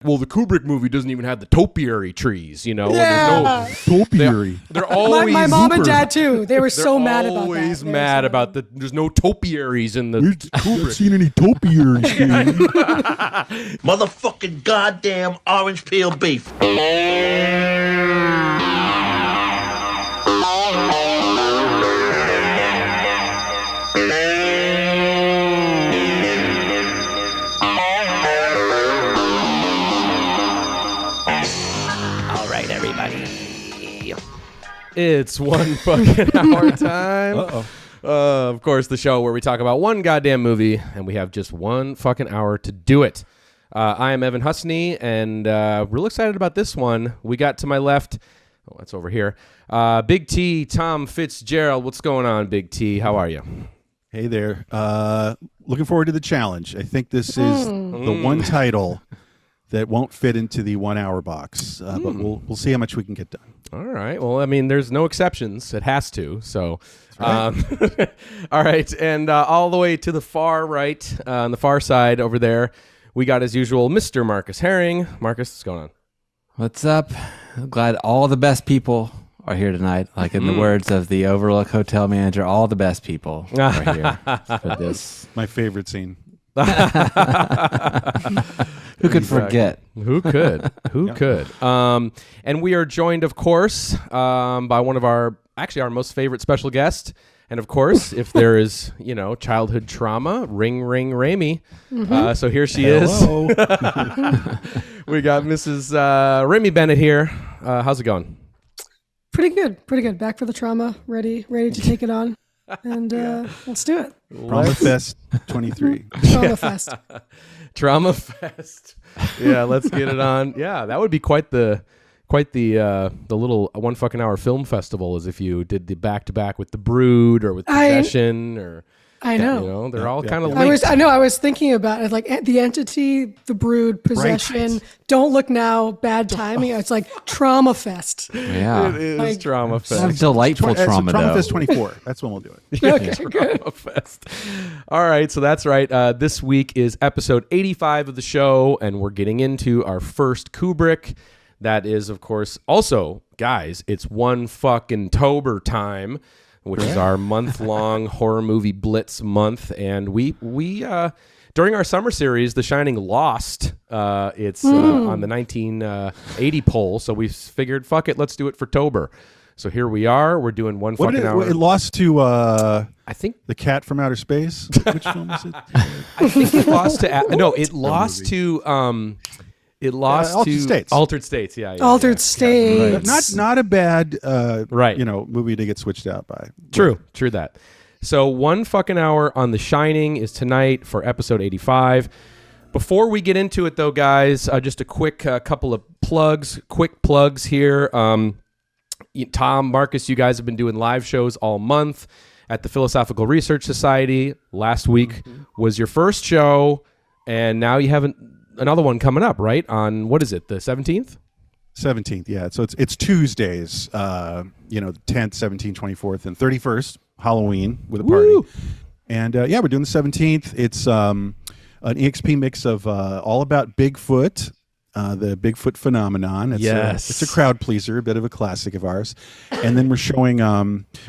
Well, the Kubrick movie doesn't even have the topiary trees, you know? Yeah. Topiary. They're always... My mom and dad, too. They were so mad about that. Always mad about the... There's no topiaries in the Kubrick. Not seen any topiaries. Motherfucking goddamn orange peel beef. It's one fucking hour time. Of course, the show where we talk about one goddamn movie, and we have just one fucking hour to do it. I am Evan Husney, and real excited about this one. We got to my left. Oh, that's over here. Big T, Tom Fitzgerald. What's going on, Big T? How are you? Hey there. Looking forward to the challenge. I think this is the one title that won't fit into the 1 hour box, but we'll see how much we can get done. All right. Well, I mean, there's no exceptions. It has to. So, all right. And all the way to the far right, on the far side over there, we got, as usual, Mr. Marcus Herring. Marcus, what's going on? What's up? I'm glad all the best people are here tonight. Like in the words of the Overlook Hotel manager, all the best people are here for this. My favorite scene. Who could forget? Who could? Who could? And we are joined, of course, by one of our most favorite special guests. And of course, if there is, childhood trauma, ring, Rémy. So here she is. We got Mrs. Rémy Bennett here. How's it going? Pretty good. Back for the trauma. Ready to take it on. And let's do it. Trauma Fest 23. Trauma Fest. Trauma Fest. Yeah, let's get it on. Yeah, that would be quite the little one fucking hour film festival, as if you did the back to back with The Brood or with Possession or. I know. They're all kind of linked. I was thinking about it, like The Entity, The Brood, Possession, Right. Don't Look Now, Bad Timing. It's like Trauma Fest. Yeah. It is Trauma Fest. Some delightful trauma, Trauma though. Fest 24. That's when we'll do it. Okay, good. Trauma Fest. All right, so that's right. This week is episode 85 of the show, and we're getting into our first Kubrick. That is, of course, also, guys, it's one fucking Tober time, which is our month-long horror movie blitz month. And we during our summer series, The Shining lost. It's on the 1980 poll, so we figured, fuck it, let's do it for Tober. So here we are. We're doing one fucking hour. It lost to, I think, The Cat from Outer Space. Which film is it? I think it lost to. No, it lost to. It lost Altered to States. Altered States. Yeah. Altered States. Right. Not a bad, Right. movie to get switched out by. True that. So one fucking hour on The Shining is tonight for episode 85. Before we get into it, though, guys, just a quick couple of quick plugs here. Tom, Marcus, you guys have been doing live shows all month at the Philosophical Research Society. Last week was your first show, and now you have another one coming up, right? On, what is it, the 17th? 17th, yeah. So it's Tuesdays, 10th, 17th, 24th, and 31st, Halloween with a party. Woo! And we're doing the 17th. It's an EXP mix of all about Bigfoot, the Bigfoot phenomenon. It's a crowd pleaser, a bit of a classic of ours. And then we're showing,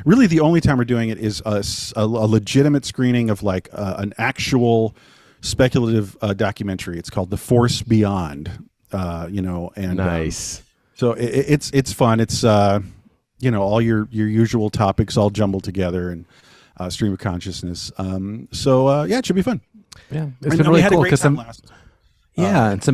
really the only time we're doing it is a legitimate screening of like an actual speculative documentary. It's called The Force Beyond. And nice. So it's fun. It's all your usual topics all jumbled together and stream of consciousness. It should be fun. Yeah, it's been really cool because some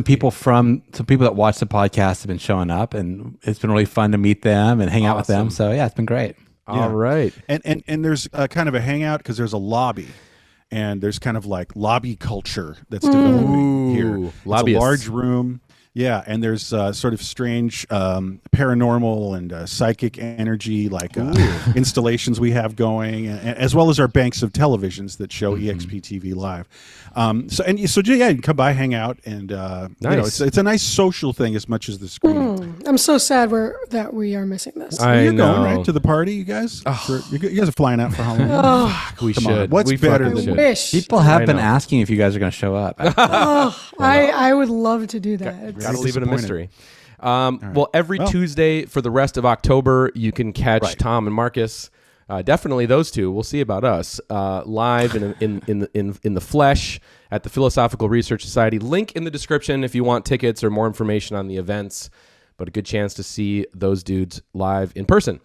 people that watch the podcast have been showing up, and it's been really fun to meet them and hang out with them. So it's been great. All right. And there's kind of a hangout because there's a lobby. And there's kind of like lobby culture that's developing here. It's a large room. Yeah, and there's sort of strange paranormal and psychic energy installations we have going, as well as our banks of televisions that show EXP TV live. You can come by, hang out, and nice. It's a nice social thing as much as the screen. I'm so sad that we are missing this. You're going right to the party, you guys. You guys are flying out for Halloween. We should. What's better I than wish. People have been asking if you guys are going to show up. I would love to do that. Gotta leave it a mystery. Well, every Tuesday for the rest of October, you can catch Tom and Marcus. Definitely those two. We'll see about us live in the flesh at the Philosophical Research Society. Link in the description if you want tickets or more information on the events. But a good chance to see those dudes live in person.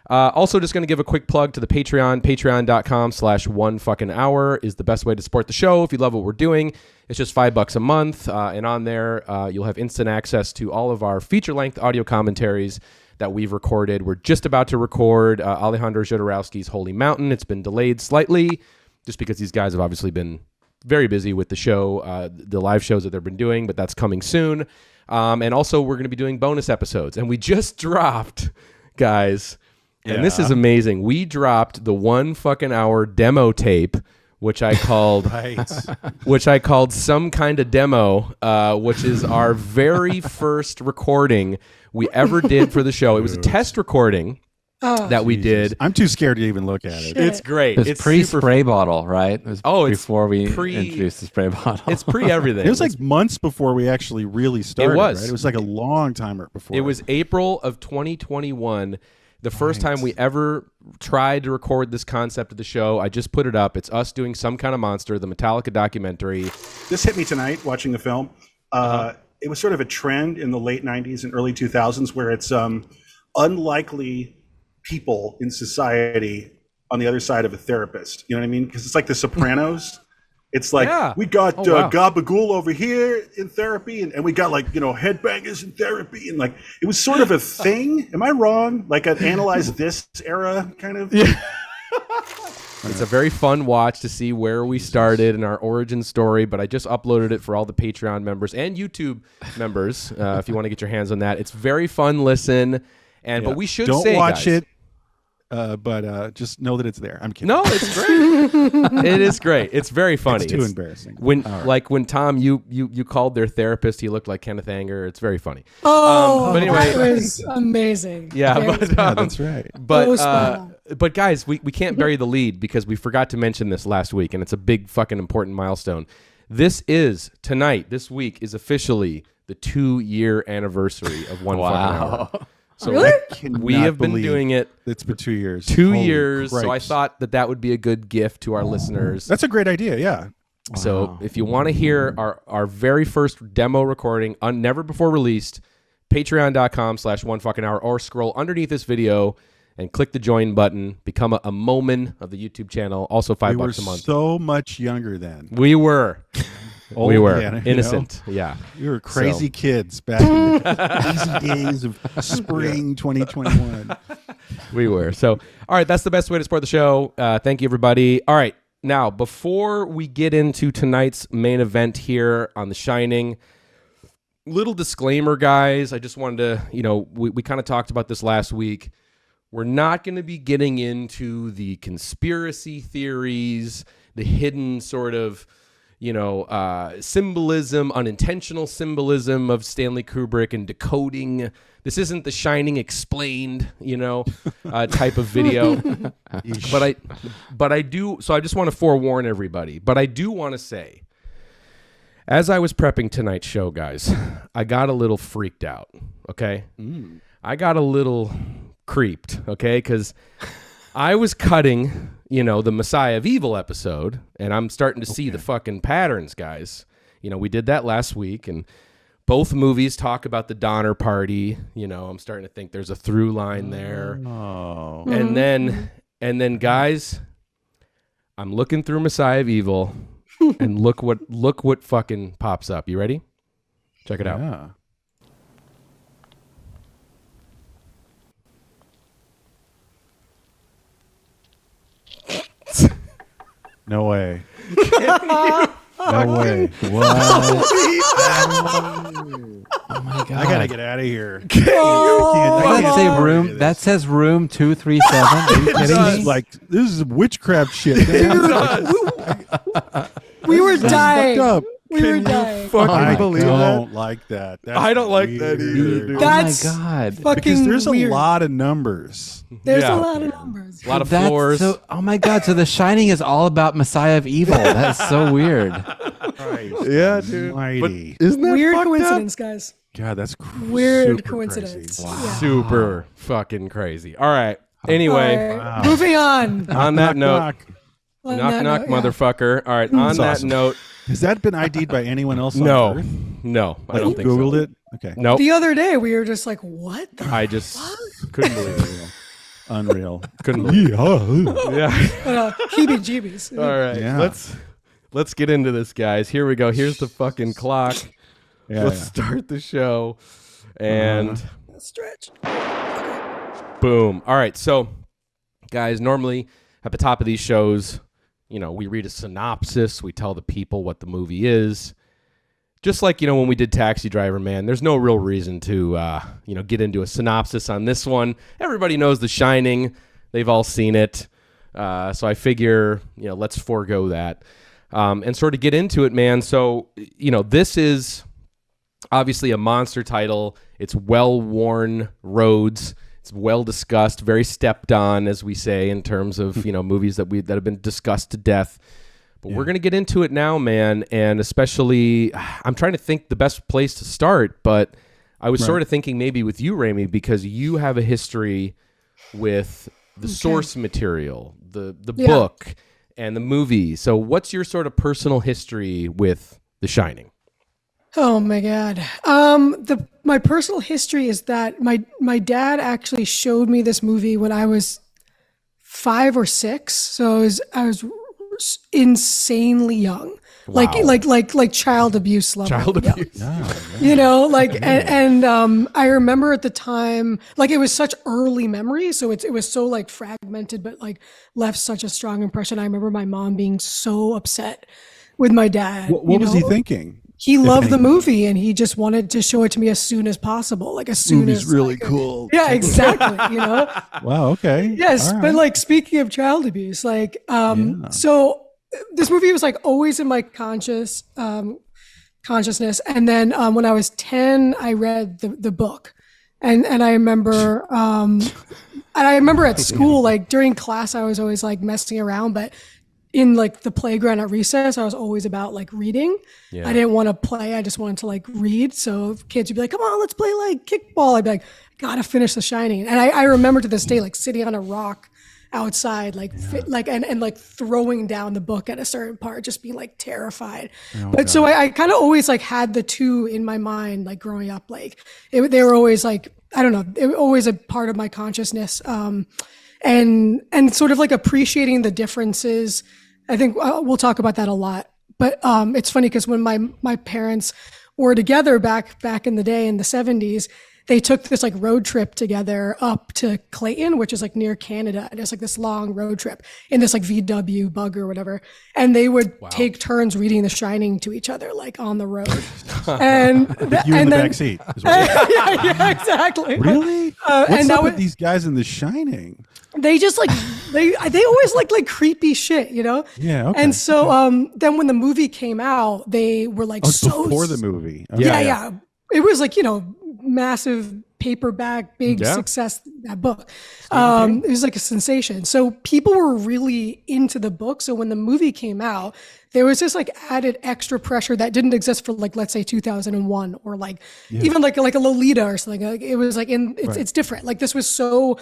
Also, just going to give a quick plug to the Patreon. Patreon.com/onefuckinghour is the best way to support the show. If you love what we're doing, it's just $5 a month. And on there, you'll have instant access to all of our feature-length audio commentaries that we've recorded. We're just about to record Alejandro Jodorowsky's Holy Mountain. It's been delayed slightly just because these guys have obviously been very busy with the show, the live shows that they've been doing, but that's coming soon. And also, we're going to be doing bonus episodes. And we just dropped, guys, and this is amazing. We dropped the 1 fucking hour demo tape, which I called Some Kind of Demo, which is our very first recording we ever did for the show. It was a test recording that we did. I'm too scared to even look at it. It's great. It's pre-spray bottle, right? It was it's before we introduced the spray bottle. It's pre-everything. It was like months before we actually really started. It was. Right? It was like a long time before. It was April of 2021. The first time we ever tried to record this concept of the show. I just put it up. It's us doing Some Kind of Monster, the Metallica documentary. This hit me tonight watching the film. It was sort of a trend in the late 90s and early 2000s where it's unlikely people in society on the other side of a therapist. You know what I mean? Because it's like The Sopranos. It's like, we got Gabagool over here in therapy, and we got like, headbangers in therapy. And like, it was sort of a thing. Am I wrong? Like an Analyze This era kind of? Yeah. It's a very fun watch to see where we started and our origin story, but I just uploaded it for all the Patreon members and YouTube members if you want to get your hands on that. It's very fun listen, but we should don't say, watch guys, it. But just know that it's there. I'm kidding. No, it's great. It is great. It's very funny. It's too embarrassing. When when Tom you called their therapist, he looked like Kenneth Anger. It's very funny. But anyway, that was amazing. Yeah, that's right. But guys, we can't bury the lead because we forgot to mention this last week, and it's a big fucking important milestone. This week is officially the 2-year anniversary of One Fucking Hour. So really? We have been doing it. It's been 2 years. 2 years. So I thought that would be a good gift to our listeners. That's a great idea. Yeah. So if you want to hear our very first demo recording, never before released, patreon.com/onefuckinghour, or scroll underneath this video and click the join button. Become a Moman of the YouTube channel. Also $5 a month. We were so much younger then. We were. We were innocent. We were crazy kids back in the easy days of spring 2021. We were. So, all right, that's the best way to support the show. Thank you, everybody. All right, now, before we get into tonight's main event here on The Shining, little disclaimer, guys. I just wanted to, we kind of talked about this last week. We're not going to be getting into the conspiracy theories, the hidden sort of symbolism, unintentional symbolism of Stanley Kubrick and decoding. This isn't The Shining explained, type of video. but I do. So I just want to forewarn everybody. But I do want to say, as I was prepping tonight's show, guys, I got a little freaked out. Okay, I got a little creeped. Okay, because I was cutting the Messiah of Evil episode, and I'm starting to see the fucking patterns, guys. We did that last week, and both movies talk about the Donner Party. I'm starting to think there's a through line there. Oh. And then, guys, I'm looking through Messiah of Evil, and look what fucking pops up. You ready? Check it out. No way. No way. What? Oh my God. I gotta get out of here. That says room 237. Are you kidding me? This is witchcraft shit. We were dying. We were dying. I believe don't like that. That's I don't like that weird. either, dude. That's oh my God. fucking Because there's weird. a lot of numbers. There's Yeah. a lot of numbers. A lot of That's floors. so, oh my God. So The Shining is all about Messiah of Evil. That's so weird. Yeah, dude. Mighty. Isn't that Weird fucked up? coincidence, guys. God, that's Weird super coincidence. crazy. Yeah. Super fucking crazy. All right. Anyway, All right, moving on. on that note, Knock. On knock, that knock, note, yeah. motherfucker. All right. On That's that awesome. note, Has that been ID'd by anyone else? no, On Earth? no, I Like, don't you think Googled so. it. Okay. Nope. The other day, we were just like, what the I just couldn't believe it. Unreal. Couldn't believe it. Yeah. heebie-jeebies. All right. Yeah. Let's get into this, guys. Here we go. Here's the fucking clock. Yeah, Let's yeah. start the show. And Stretch. boom. All right. So, guys, normally at the top of these shows, we read a synopsis. We tell the people what the movie is. Just like, when we did Taxi Driver, man, there's no real reason to, get into a synopsis on this one. Everybody knows The Shining. They've all seen it. So I figure, let's forego that and sort of get into it, man. So, this is obviously a monster title. It's well-worn roads. It's well discussed, very stepped on, as we say, in terms of, movies that have been discussed to death. But we're going to get into it now, man. And especially, I'm trying to think the best place to start, but I was sort of thinking maybe with you, Rémy, because you have a history with the source material, the book and the movie. So what's your sort of personal history with The Shining? Oh my God. My personal history is that my dad actually showed me this movie when I was 5 or 6. So I was insanely young. Wow. Like child abuse level. Child young. abuse. And I remember at the time, like it was such early memory, so it was so like fragmented, but like left such a strong impression. I remember my mom being so upset with my dad. What was he thinking? He loved the movie and he just wanted to show it to me as soon as possible, like as soon Movie's as really cool. Yeah, exactly. Wow. Okay. Yes, All but right. like speaking of child abuse, like so this movie was like always in my consciousness, and then when I was 10, I read the book, and I remember at school, like during class, I was always like messing around, but in like the playground at recess, I was always about like reading. Yeah. I didn't want to play. I just wanted to like read. So if kids would be like, come on, let's play like kickball. I'd be like, gotta finish The Shining. And I remember to this day, like sitting on a rock outside, like, and like throwing down the book at a certain part, just being like terrified. But so I kind of always like had the two in my mind, like growing up, like they were always like, I don't know, it was always a part of my consciousness. And sort of like appreciating the differences. I think we'll talk about that a lot, but it's funny because when my parents were together back in the day in the 70s, they took this like road trip together up to Clayton, which is like near Canada. And it's like this long road trip in this like VW bug or whatever. And they would take turns reading The Shining to each other, like on the road. And You in the back seat. yeah, exactly. Really? And What's that up with was- these guys in The Shining? They just like they always like creepy shit, Yeah. Okay. And so then when the movie came out, they were like Before the movie. Okay. Yeah. It was like, massive paperback, big success, that book. It was like a sensation. So people were really into the book. So when the movie came out, there was this like added extra pressure that didn't exist for like, let's say 2001 or like even like a Lolita or something. Like it was like it's different. Like this was so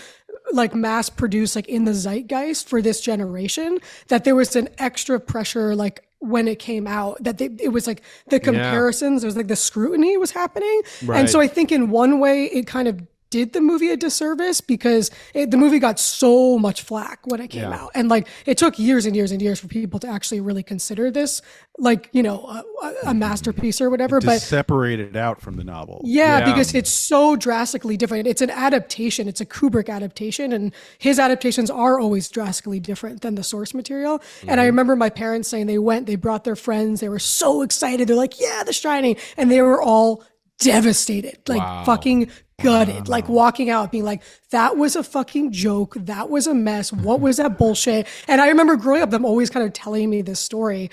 like mass produced, like in the zeitgeist for this generation, that there was an extra pressure, like when it came out, that it was like the comparisons, there was like the scrutiny was happening. Right. And so I think in one way it kind of did the movie a disservice because the movie got so much flack when it came out. And like, it took years and years and years for people to actually really consider this like, a masterpiece or whatever. To But separate it out from the novel. yeah, because it's so drastically different. It's an adaptation. It's a Kubrick adaptation, and his adaptations are always drastically different than the source material. And I remember my parents saying they brought their friends. They were so excited. They're like, yeah, The Shining. And they were all devastated, like fucking gutted, like walking out being like, that was a fucking joke. That was a mess. What was that bullshit? And I remember growing up, them always kind of telling me this story.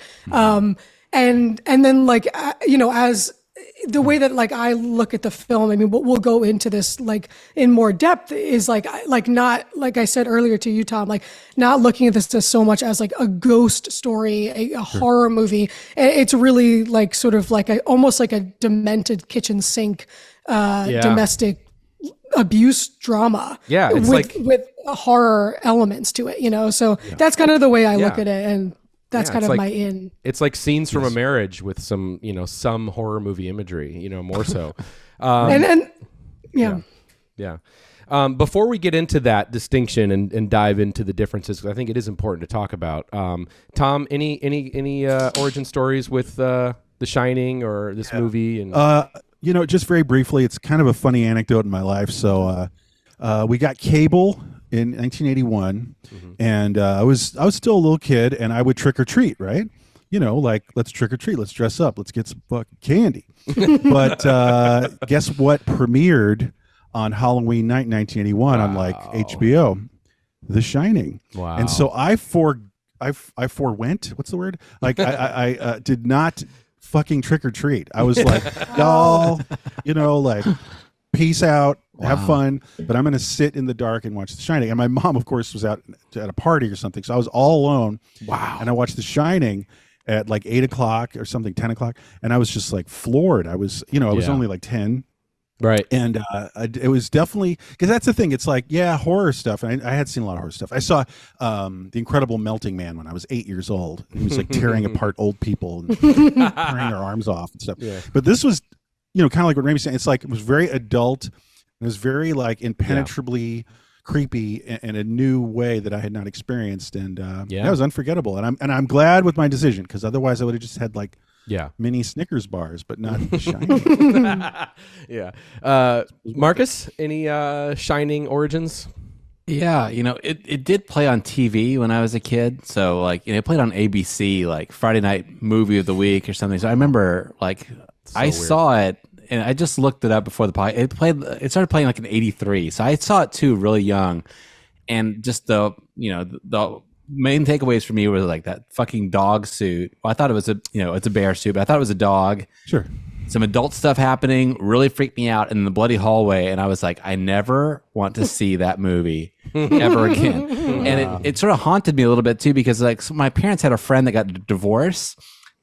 and then like as the way that like I look at the film, I mean, we'll go into this like in more depth, is like not like I said earlier to you, Tom, like not looking at this as so much as like a ghost story, a horror movie. It's really like sort of like almost like a demented kitchen sink, domestic abuse drama. Yeah, it's with horror elements to it, So that's kind of the way I look at it, and that's kind of like, my in. It's like scenes from a marriage with some, some horror movie imagery, more so. Yeah. Before we get into that distinction and dive into the differences, 'cause I think it is important to talk about. Tom, any origin stories with The Shining or this movie? And just very briefly, it's kind of a funny anecdote in my life. So we got cable in 1981, and I was still a little kid, and I would trick or treat, right? Like, let's trick or treat, let's dress up, let's get some fucking candy. But guess what premiered on Halloween night, 1981, on like HBO? The Shining. Wow. And so I forewent. What's the word? Like I did not fucking trick or treat. I was like, y'all, like, peace out. Have fun, but I'm going to sit in the dark and watch The Shining. And my mom, of course, was out at a party or something, so I was all alone. Wow! And I watched The Shining at like 8 o'clock or something, 10 o'clock, and I was just like floored. I was, I was only like 10, right? And it was definitely, because that's the thing. It's like, horror stuff. And I had seen a lot of horror stuff. I saw The Incredible Melting Man when I was 8 years old. He was like tearing apart old people and tearing their arms off and stuff. Yeah. But this was, kind of like what Rémy's saying. It's like, it was very adult. It was very like impenetrably creepy in a new way that I had not experienced, and that was unforgettable. And I'm glad with my decision, because otherwise I would have just had like mini Snickers bars, but not The Shining. Marcus, any Shining origins? Yeah, it did play on TV when I was a kid. So like, it played on ABC, like Friday night movie of the week or something. So I remember like I saw it. And I just looked it up before the podcast. It started playing like in '83, so I saw it too, really young. And just the main takeaways for me was like that fucking dog suit. Well, I thought it was it's a bear suit, but I thought it was a dog. Sure. Some adult stuff happening really freaked me out in the bloody hallway, and I was like, I never want to see that movie ever again. And it sort of haunted me a little bit too, because like my parents had a friend that got divorced.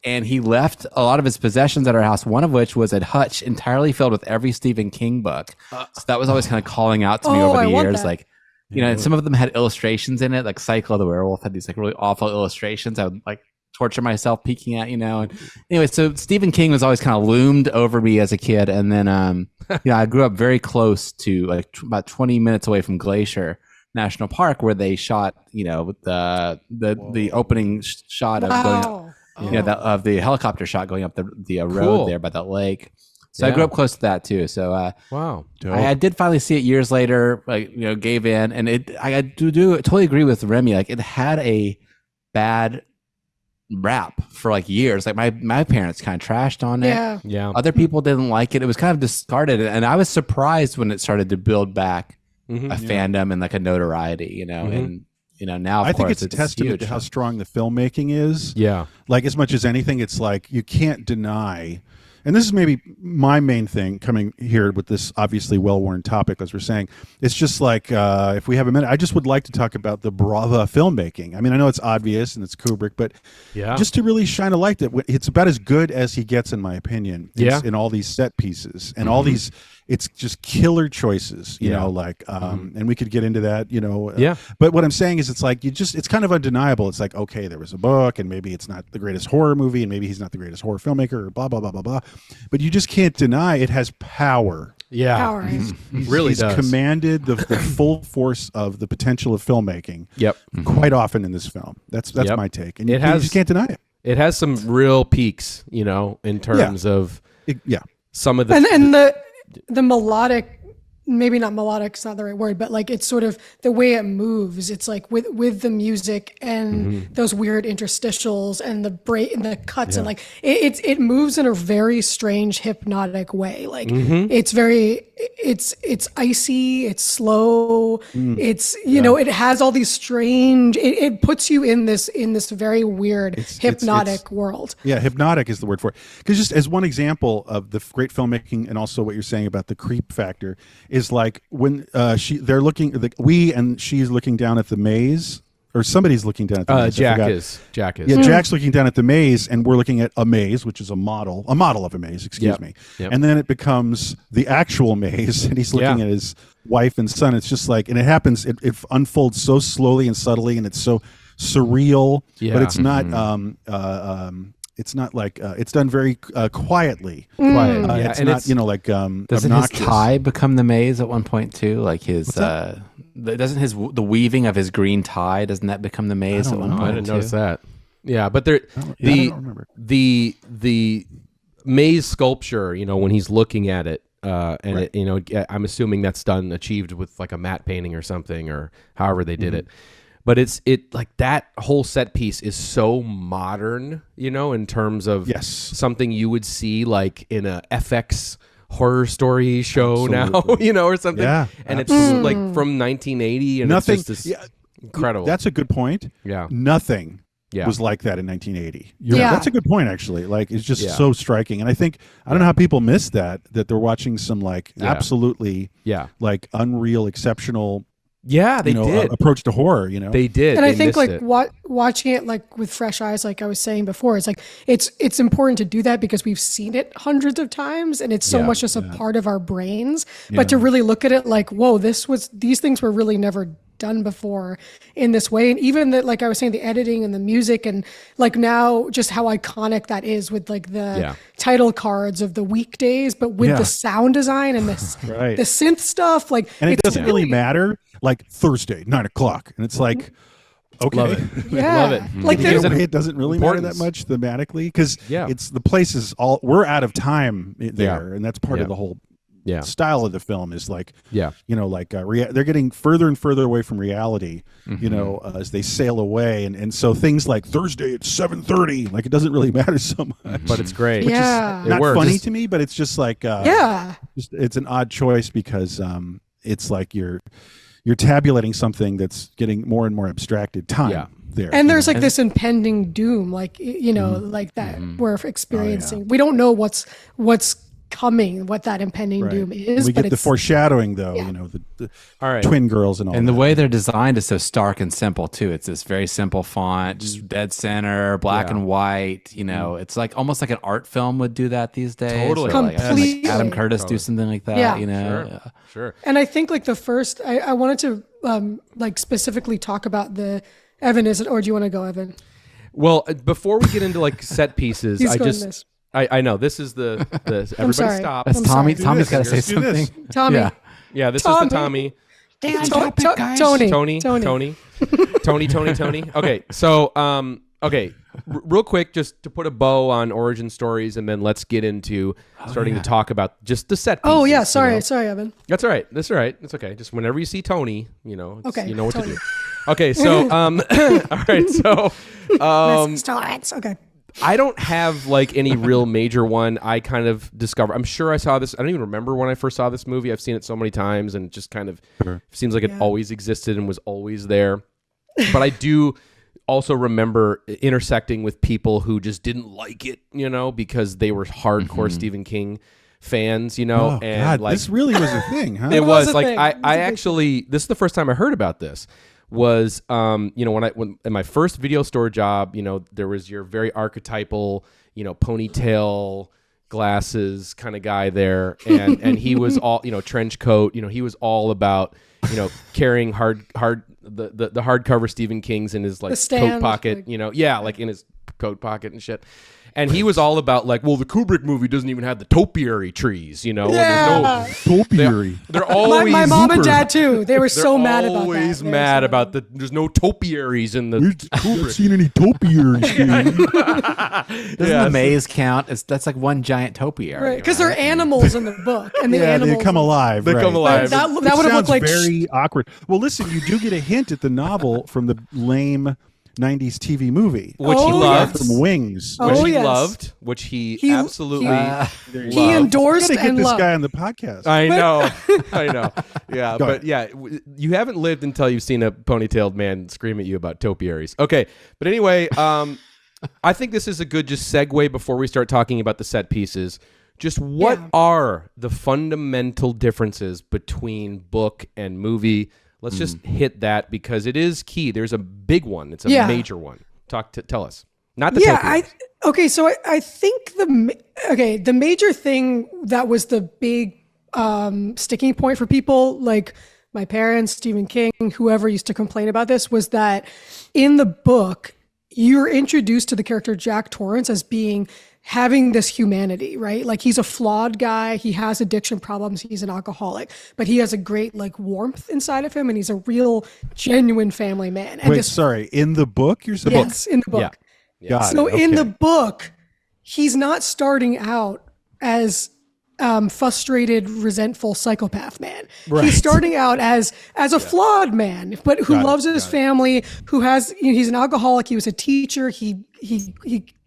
And he left a lot of his possessions at our house, one of which was a hutch entirely filled with every Stephen King book. So that was always kind of calling out to me over the years. Like, and some of them had illustrations in it, like Psycho the Werewolf had these like really awful illustrations. I would like torture myself peeking at, And anyway, so Stephen King was always kind of loomed over me as a kid. And then, I grew up very close to like about 20 minutes away from Glacier National Park, where they shot, the opening shot of going up. Of the helicopter shot going up the road there by that lake. So I grew up close to that too. So wow, I did finally see it years later. Like gave in, and I do totally agree with Rémy. Like it had a bad rap for like years. Like my parents kind of trashed on it. Yeah. Other people didn't like it. It was kind of discarded, and I was surprised when it started to build back a fandom and like a notoriety. And now I think it's a testament huge. to how strong the filmmaking is. Yeah. Like, as much as anything, it's like you can't deny, and this is maybe my main thing coming here with this obviously well-worn topic, as we're saying. It's just like, if we have a minute, I just would like to talk about the Brava filmmaking. I mean, I know it's obvious and it's Kubrick, but just to really shine a light that it's about as good as he gets, in my opinion, in all these set pieces and all these. It's just killer choices, and we could get into that, But what I'm saying is, it's like it's kind of undeniable. It's like, okay, there was a book, and maybe it's not the greatest horror movie, and maybe he's not the greatest horror filmmaker, or blah blah blah blah blah. But you just can't deny it has power. Yeah, power. He's does. commanded the full force of the potential of filmmaking. Yep, quite often in this film. That's my take, and you just can't deny it. It has some real peaks, in terms of some of the and the melodic, maybe not melodic, it's not the right word, but like it's sort of the way it moves. It's like with the music and those weird interstitials and the break and the cuts and like it moves in a very strange hypnotic way. Like it's very it's icy, it's slow, it's it has all these strange. It puts you in this very weird hypnotic world. Yeah, hypnotic is the word for it. Because just as one example of the great filmmaking, and also what you're saying about the creep factor, is like when she's looking down at the maze. Or somebody's looking down at the maze. Jack is. Yeah, Jack's looking down at the maze, and we're looking at a maze, which is a model of a maze, excuse me. Yep. And then it becomes the actual maze, and he's looking at his wife and son. It's just like, and it happens, it unfolds so slowly and subtly, and it's so surreal, but it's not, it's not like, it's done very quietly. It's and not, doesn't obnoxious. his tie become the maze at one point too? Like the weaving of his green tie, doesn't that become the maze at one point? I didn't too? notice that. Yeah, but I don't remember. the maze sculpture, when he's looking at it, I'm assuming that's achieved with like a matte painting or something, or however they did it. But it like that whole set piece is so modern, in terms of something you would see like in a FX horror story show now, or something. Yeah, and it's like from 1980, and nothing. It's just this incredible. That's a good point. Yeah, nothing was like that in 1980. That's a good point, actually. Like, it's just so striking, and I don't know how people miss that they're watching some like absolutely like unreal, exceptional. Yeah, they did approach to horror. They did, and I think like watching it like with fresh eyes, like I was saying before, it's like it's important to do that because we've seen it hundreds of times, and it's so much just a part of our brains. But to really look at it like, whoa, these things were really never done before in this way. And even that, like I was saying, the editing and the music, and like now just how iconic that is with like the title cards of the weekdays, but with the sound design and the synth stuff, like, and it doesn't really matter. Like Thursday, 9:00, and it's like, okay, love it. Love it. Like it doesn't really matter that much thematically, because it's the place is all, we're out of time there, and that's part of the whole style of the film is like, they're getting further and further away from reality, as they sail away, and so things like Thursday at 7:30, like it doesn't really matter so much, but it's great. Which is not funny to me, but it's just like, it's an odd choice because it's like you're tabulating something that's getting more and more abstracted time there. And there's like this impending doom, like, like that we're experiencing. We don't know what's coming, what that impending doom is. We get the foreshadowing, though, the twin girls and all and that. the way they're designed is so stark and simple, too. It's this very simple font, just dead center, black and white. It's like almost like an art film would do that these days. Totally. Or like Adam Curtis do something like that, Sure. And I think like the first, I wanted to like specifically talk about the, Evan, is it, or do you want to go, Evan? Well, before we get into like set pieces, I know this is the everybody stop. That's Tommy. Tommy's got to say something. Tommy. Yeah, this is the Tommy. Tony. Okay, so real quick, just to put a bow on origin stories, and then let's get into starting to talk about just the set pieces. Oh yeah, sorry, Evan. That's all right. That's all right. It's okay. Just whenever you see Tony, you know what Tony. to do. Okay, so all right, so tolerance. Okay. I don't have like any real major one. I kind of discovered. I'm sure I saw this. I don't even remember when I first saw this movie. I've seen it so many times, and it just kind of seems like it always existed and was always there. But I do also remember intersecting with people who just didn't like it, because they were hardcore Stephen King fans, and God, like this really was a thing, huh? It was like I actually, this is the first time I heard about this. Was when in my first video store job, there was your very archetypal, ponytail, glasses kind of guy there, and he was all, trench coat, he was all about, carrying the hardcover Stephen King's in his like coat pocket, like in his coat pocket and shit. And he was all about like, well, the Kubrick movie doesn't even have the topiary trees, Yeah. And there's no topiary. They're always my mom and dad too. They were so mad about that. Always mad about there's no topiaries in the Kubrick. I haven't seen any topiaries. Doesn't the maze count? That's like one giant topiary, right? Because they're animals in the book, and the animals they come alive. They come alive. That would have looked like very awkward. Well, listen, you do get a hint at the novel from the lame '90s TV movie, which he Oh, loved, yes. from Wings. which Oh, he yes. loved, which he He- absolutely He loved. endorsed Gotta get and this loved. guy on the podcast. I know, I know. Yeah, Go but yeah, you haven't lived until you've seen a ponytailed man scream at you about topiaries. Okay, but anyway, I think this is a good just segue before we start talking about the set pieces. Just what are the fundamental differences between book and movie? Let's just hit that because it is key. There's a big one. It's a major one. Tell us. Not the topiaries. So I think the major thing that was the big sticking point for people like my parents, Stephen King, whoever used to complain about this was that in the book, you're introduced to the character Jack Torrance as having this humanity, right? Like he's a flawed guy. He has addiction problems. He's an alcoholic, but he has a great like warmth inside of him. And he's a real genuine family man. And In the book, you're saying? yes, in the book. Yeah. Got So it. in the Okay. book, he's not starting out as frustrated, resentful psychopath man. He's starting out as a flawed man, but who loves his family, who has, he's an alcoholic. He was a teacher. He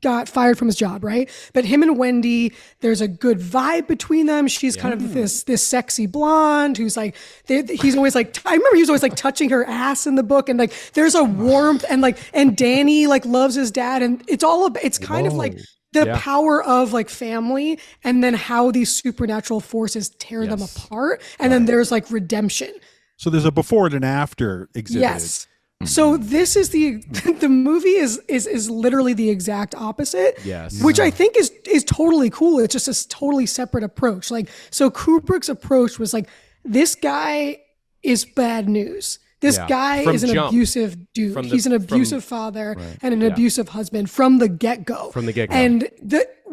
got fired from his job, right? But him and Wendy, there's a good vibe between them. She's kind of this sexy blonde who's like, he's always like, I remember he was always like touching her ass in the book, and like there's a warmth, and Danny like loves his dad, and it's kind of like the power of like family, and then how these supernatural forces tear them apart, and then there's like redemption. So there's a before and an after exhibited. Yes. So this is the movie is literally the exact opposite. Yes. Which I think is totally cool. It's just a totally separate approach. Like, so Kubrick's approach was like, this guy is bad news. This guy From is an jump. abusive dude. From the- He's an abusive father and an abusive husband from the get-go. From the get-go. And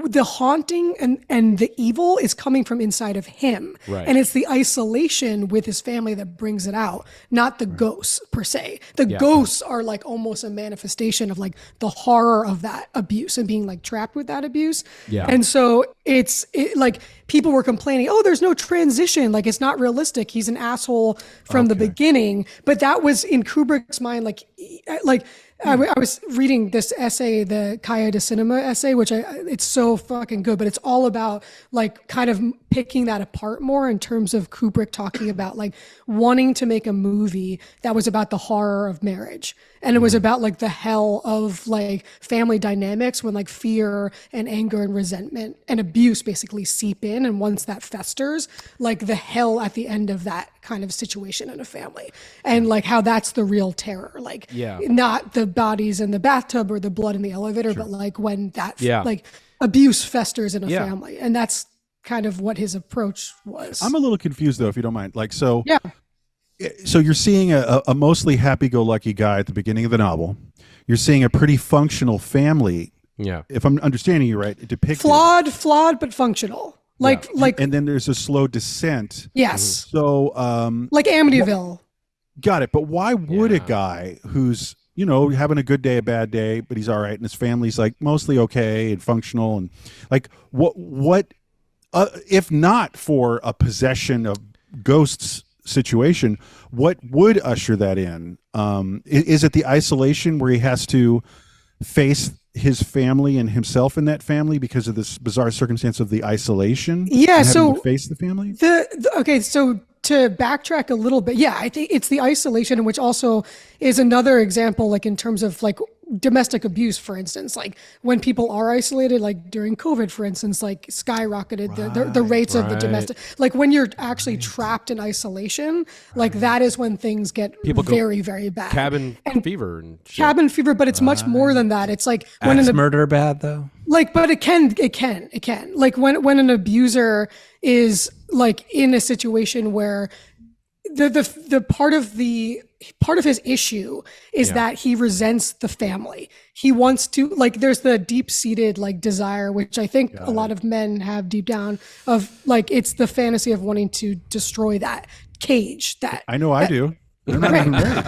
the haunting and the evil is coming from inside of him. Right. And it's the isolation with his family that brings it out, not the ghosts per se. The ghosts are like almost a manifestation of like the horror of that abuse and being like trapped with that abuse. Yeah. And so it's like people were complaining, oh, there's no transition. Like it's not realistic. He's an asshole from the beginning. But that was in Kubrick's mind, I was reading this essay, the Kaya de Cinema essay, which it's so fucking good, but it's all about like kind of picking that apart more in terms of Kubrick talking about like wanting to make a movie that was about the horror of marriage. And it was about like the hell of like family dynamics when like fear and anger and resentment and abuse basically seep in. And once that festers, like the hell at the end of that kind of situation in a family, and like how that's the real terror, like not the bodies in the bathtub or the blood in the elevator, but like when that like abuse festers in a family. And that's kind of what his approach was. I'm a little confused though, if you don't mind. Like, so you're seeing a mostly happy-go-lucky guy at the beginning of the novel. You're seeing a pretty functional family. Yeah. If I'm understanding you right, depicted. Flawed, but functional. Like, and then there's a slow descent. yes. So, Like Amityville. got it. But why would a guy who's, having a good day, a bad day, but he's all right, and his family's like mostly okay and functional, and like what if not for a possession of ghosts situation, what would usher that in? Is it the isolation where he has to face his family and himself in that family because of this bizarre circumstance of the isolation? Yeah, and having so to face the family. Okay, so to backtrack a little bit, I think it's the isolation, which also is another example, like in terms of like domestic abuse, for instance, like when people are isolated, like during COVID, for instance, like skyrocketed the rates of the domestic, like when you're actually trapped in isolation, like that is when things get very, very bad. Cabin fever and shit. Cabin fever, but it's much more than that. It's like when Axe murder bad though? like, but it can. Like when an abuser is like in a situation where the part of his issue is that he resents the family. He wants to, like, there's the deep-seated like desire, which I think a lot of men have deep down, of like, it's the fantasy of wanting to destroy that cage. That I know I do. I'm not even married.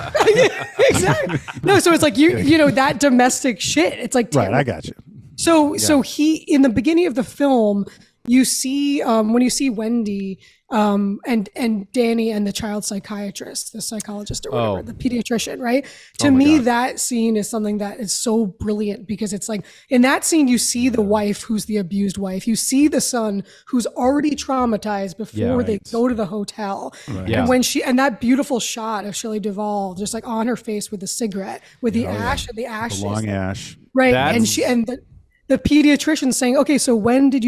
exactly. No, so it's like you know that domestic shit. It's like Right, I got you. So he, in the beginning of the film, you see when you see Wendy and Danny and the child psychiatrist, the psychologist or whatever, the pediatrician, right? To me, that scene is something that is so brilliant because it's like in that scene, you see the wife who's the abused wife. You see the son who's already traumatized before they go to the hotel. Right. And when and that beautiful shot of Shelley Duvall just like on her face with the cigarette, with the ash and the ashes. The long ash. Right. And the pediatrician saying, okay, so when did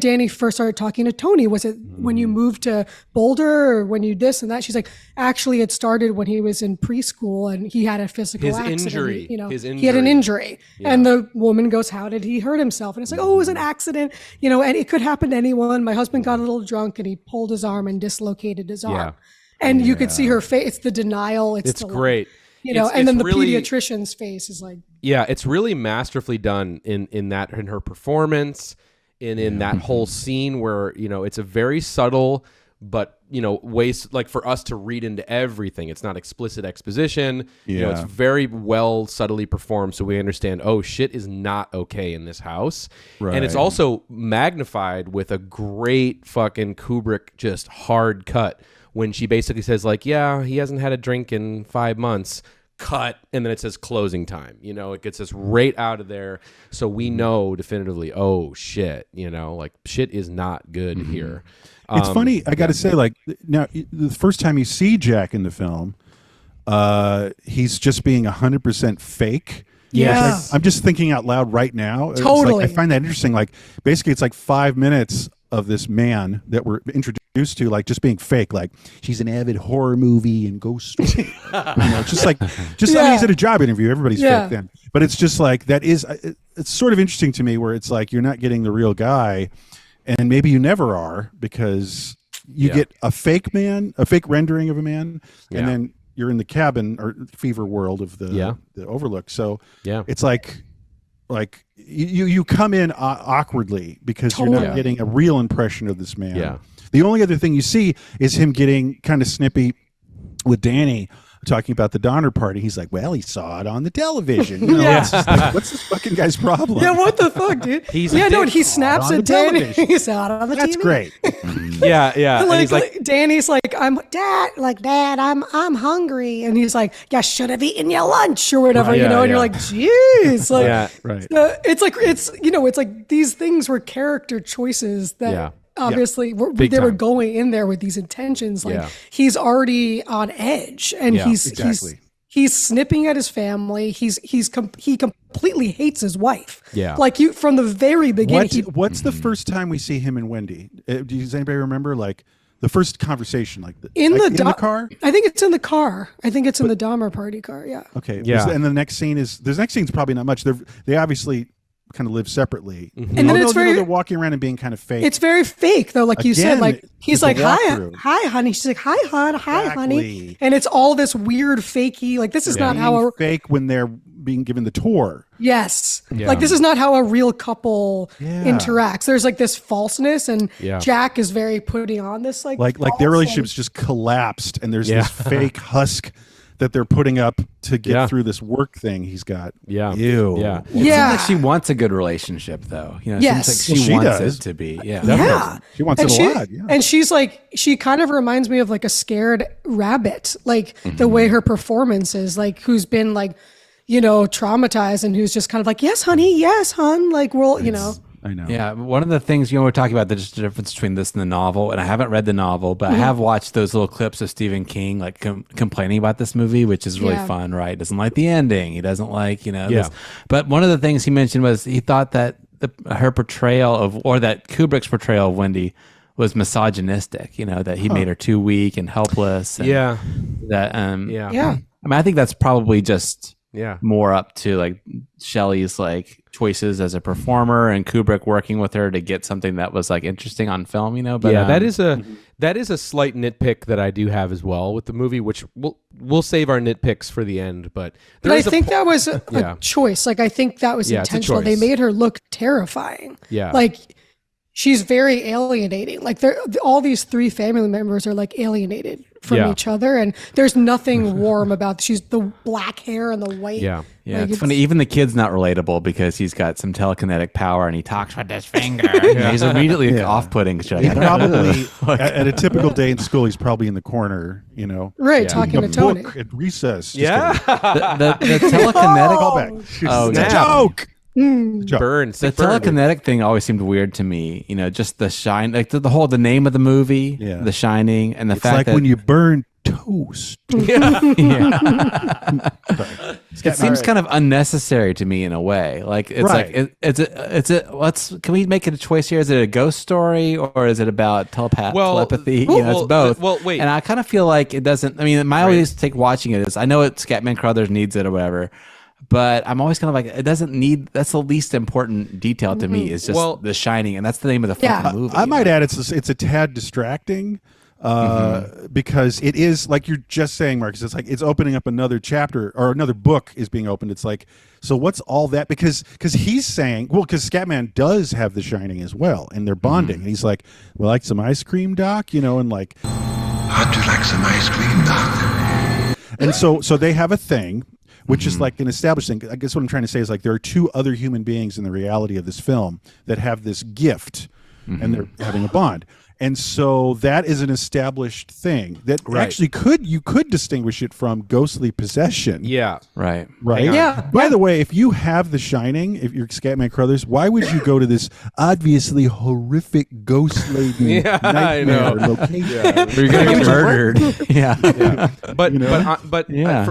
Danny first start talking to Tony? Was it when you moved to Boulder or when you this and that? She's like, actually, it started when he was in preschool and he had a physical accident. Injury. He had an injury. Yeah. And the woman goes, how did he hurt himself? And it's like, oh, it was an accident, and it could happen to anyone. My husband got a little drunk and he pulled his arm and dislocated his arm. Yeah. And you could see her face. It's the denial. It's great. And then the pediatrician's face is like, yeah, it's really masterfully done in her performance, in that whole scene where it's a very subtle, but ways like for us to read into everything. It's not explicit exposition. It's very well subtly performed, so we understand. Oh, shit is not okay in this house, and it's also magnified with a great fucking Kubrick just hard cut. When she basically says like, yeah, he hasn't had a drink in 5 months, cut, and then it says closing time. It gets us right out of there. So we know definitively, oh shit, like shit is not good here. It's funny. I got to say, like now, the first time you see Jack in the film, he's just being 100% fake. Yeah. I'm just thinking out loud right now. Totally. I find that interesting. Like basically it's like 5 minutes of this man that we're introduced to, like just being fake. Like she's an avid horror movie and ghost story. Just I mean, he's at a job interview. Everybody's fake then. But it's just like it's sort of interesting to me where it's like you're not getting the real guy, and maybe you never are because you get a fake rendering of a man, and then you're in the cabin or fever world of the Overlook. So it's like you come in awkwardly because you're not getting a real impression of this man. Yeah. The only other thing you see is him getting kind of snippy with Danny talking about the Donner Party. He's like, well, he saw it on the television. It's just like, what's this fucking guy's problem? Yeah, what the fuck, dude? He snaps at Danny. He saw it on the TV. That's great. Yeah. And he's like, Danny's like, Dad, I'm hungry. And he's like, you should have eaten your lunch or whatever, and you're like, jeez. Like, it's like these things were character choices that obviously they were going in there with these intentions. Like he's already on edge and he's snipping at his family. He completely hates his wife. Yeah. Like from the very beginning. What's the first time we see him and Wendy? Does anybody remember like the first conversation, in the car? I think it's in the car. I think it's in the Dahmer party car. Yeah. Okay. Yeah. And the next scene is probably not much. They obviously kind of live separately, and then they're walking around and being kind of fake. It's very fake though, like you said. Like he's like, hi, honey. She's like, hi, hon, hi, honey. And it's all this weird fakey. Like this is not how fake when they're being given the tour. Yes, like this is not how a real couple interacts. There's like this falseness, and Jack is very putting on this like their relationship's just collapsed, and there's this fake husk that they're putting up to get through this work thing he's got. Yeah. Ew. Yeah. It seems like she wants a good relationship though. It seems like she wants it to be. Yeah. Yeah. She wants it a lot. Yeah. And she's like, she kind of reminds me of like a scared rabbit, like the way her performance is, like who's been like, traumatized and who's just kind of like, yes, honey, yes, hon. Like, I know. Yeah, one of the things we're talking about the difference between this and the novel, and I haven't read the novel, but I have watched those little clips of Stephen King like complaining about this movie, which is really fun, right? Doesn't like the ending. He doesn't like this. But one of the things he mentioned was he thought that her portrayal that Kubrick's portrayal of Wendy was misogynistic. That he made her too weak and helpless. And that I mean, I think that's probably just more up to like Shelley's like choices as a performer and Kubrick working with her to get something that was like interesting on film, But that is a slight nitpick that I do have as well with the movie, which we'll save our nitpicks for the end. But I think that was a choice. Like I think that was intentional. They made her look terrifying. Yeah, like she's very alienating. Like all these three family members are like alienated from each other, and there's nothing warm about. She's the black hair and the white. Yeah. Yeah, it's funny. Even the kid's not relatable because he's got some telekinetic power and he talks with his finger. He's immediately off-putting. Probably at a typical day in school, he's probably in the corner, right, talking to Tony at recess. Yeah. The telekinetic. Callback. Oh, it's a snap. joke. Burns. The telekinetic thing always seemed weird to me. Just the shine, like the name of the movie, The Shining, and the It's fact like that when you burn toast. it seems kind of unnecessary to me in a way. Like it's Right. can we make it a choice here? Is it a ghost story or is it about telepathy? It's both. Well, wait. And I kind of feel like it doesn't. I mean, my always take watching it is I know Scatman Crothers needs it or whatever. But I'm always kind of like, it doesn't need, that's the least important detail to me is just The Shining. And that's the name of the fucking movie. I might add it's a tad distracting because it is, like you're just saying, Marcus, it's like it's opening up another chapter or another book is being opened. It's like, so what's all that? Because he's saying, because Scatman does have The Shining as well, and they're bonding. And he's like, well, like some ice cream, Doc, and like. How'd you like some ice cream, Doc? And so they have a thing. Which is like an established thing. I guess what I'm trying to say is like there are two other human beings in the reality of this film that have this gift, and they're having a bond. And so that is an established thing that actually you could distinguish it from ghostly possession. Yeah. Right. Right? Yeah. By the way, if you have The Shining, if you're Scatman Crothers, why would you go to this obviously horrific ghost-laden nightmare location? You're going to get murdered. But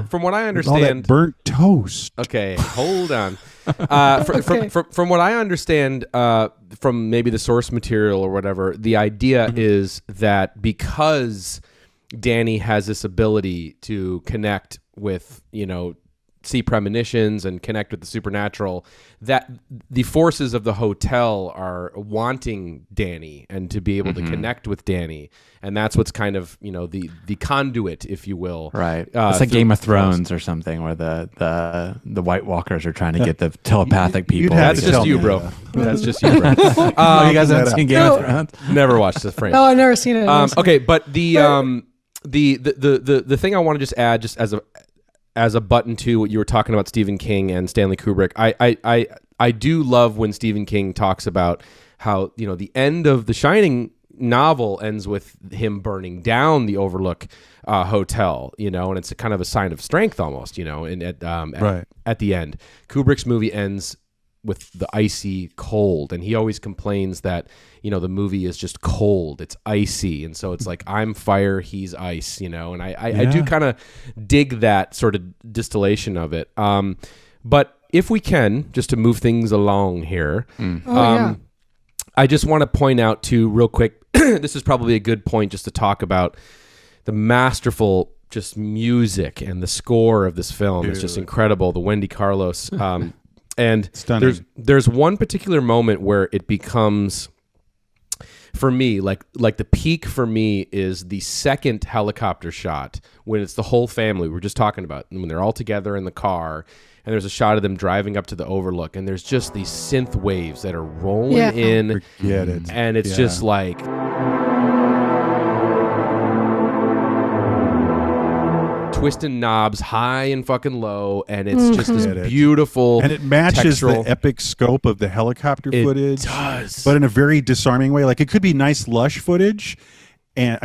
from what I understand, all that burnt toast. Okay, hold on. From what I understand, from maybe the source material or whatever, the idea is that because Danny has this ability to connect with, see premonitions and connect with the supernatural, that the forces of the hotel are wanting Danny and to be able to connect with Danny. And that's what's kind of, the conduit, if you will. Right. It's like Game of Thrones or something where the White Walkers are trying to get the telepathic people. That's just you, bro. That's just you, bro. You guys haven't seen Game of Thrones? Never watched this frame. No, I've never seen it. Okay, but the thing I want to just add, just as a button to what you were talking about, Stephen King and Stanley Kubrick, I do love when Stephen King talks about how the end of The Shining novel ends with him burning down the Overlook hotel, and it's a kind of a sign of strength almost, and at the end. Kubrick's movie ends with the icy cold, and he always complains that the movie is just cold, it's icy, and so it's like I'm fire, he's ice, and I do kind of dig that sort of distillation of it. But if we can, just to move things along here, I just want to point out too real quick, this is probably a good point just to talk about the masterful just music and the score of this film. It's just incredible. The Wendy Carlos, and there's one particular moment where it becomes, for me, like the peak for me is the second helicopter shot when it's the whole family we were just talking about, when they're all together in the car and there's a shot of them driving up to the Overlook and there's just these synth waves that are rolling in. Forget it. And it's just like twisting knobs high and fucking low, and it's just this beautiful, and it matches textural. the epic scope of the helicopter footage. It does, but in a very disarming way. Like it could be nice lush footage, and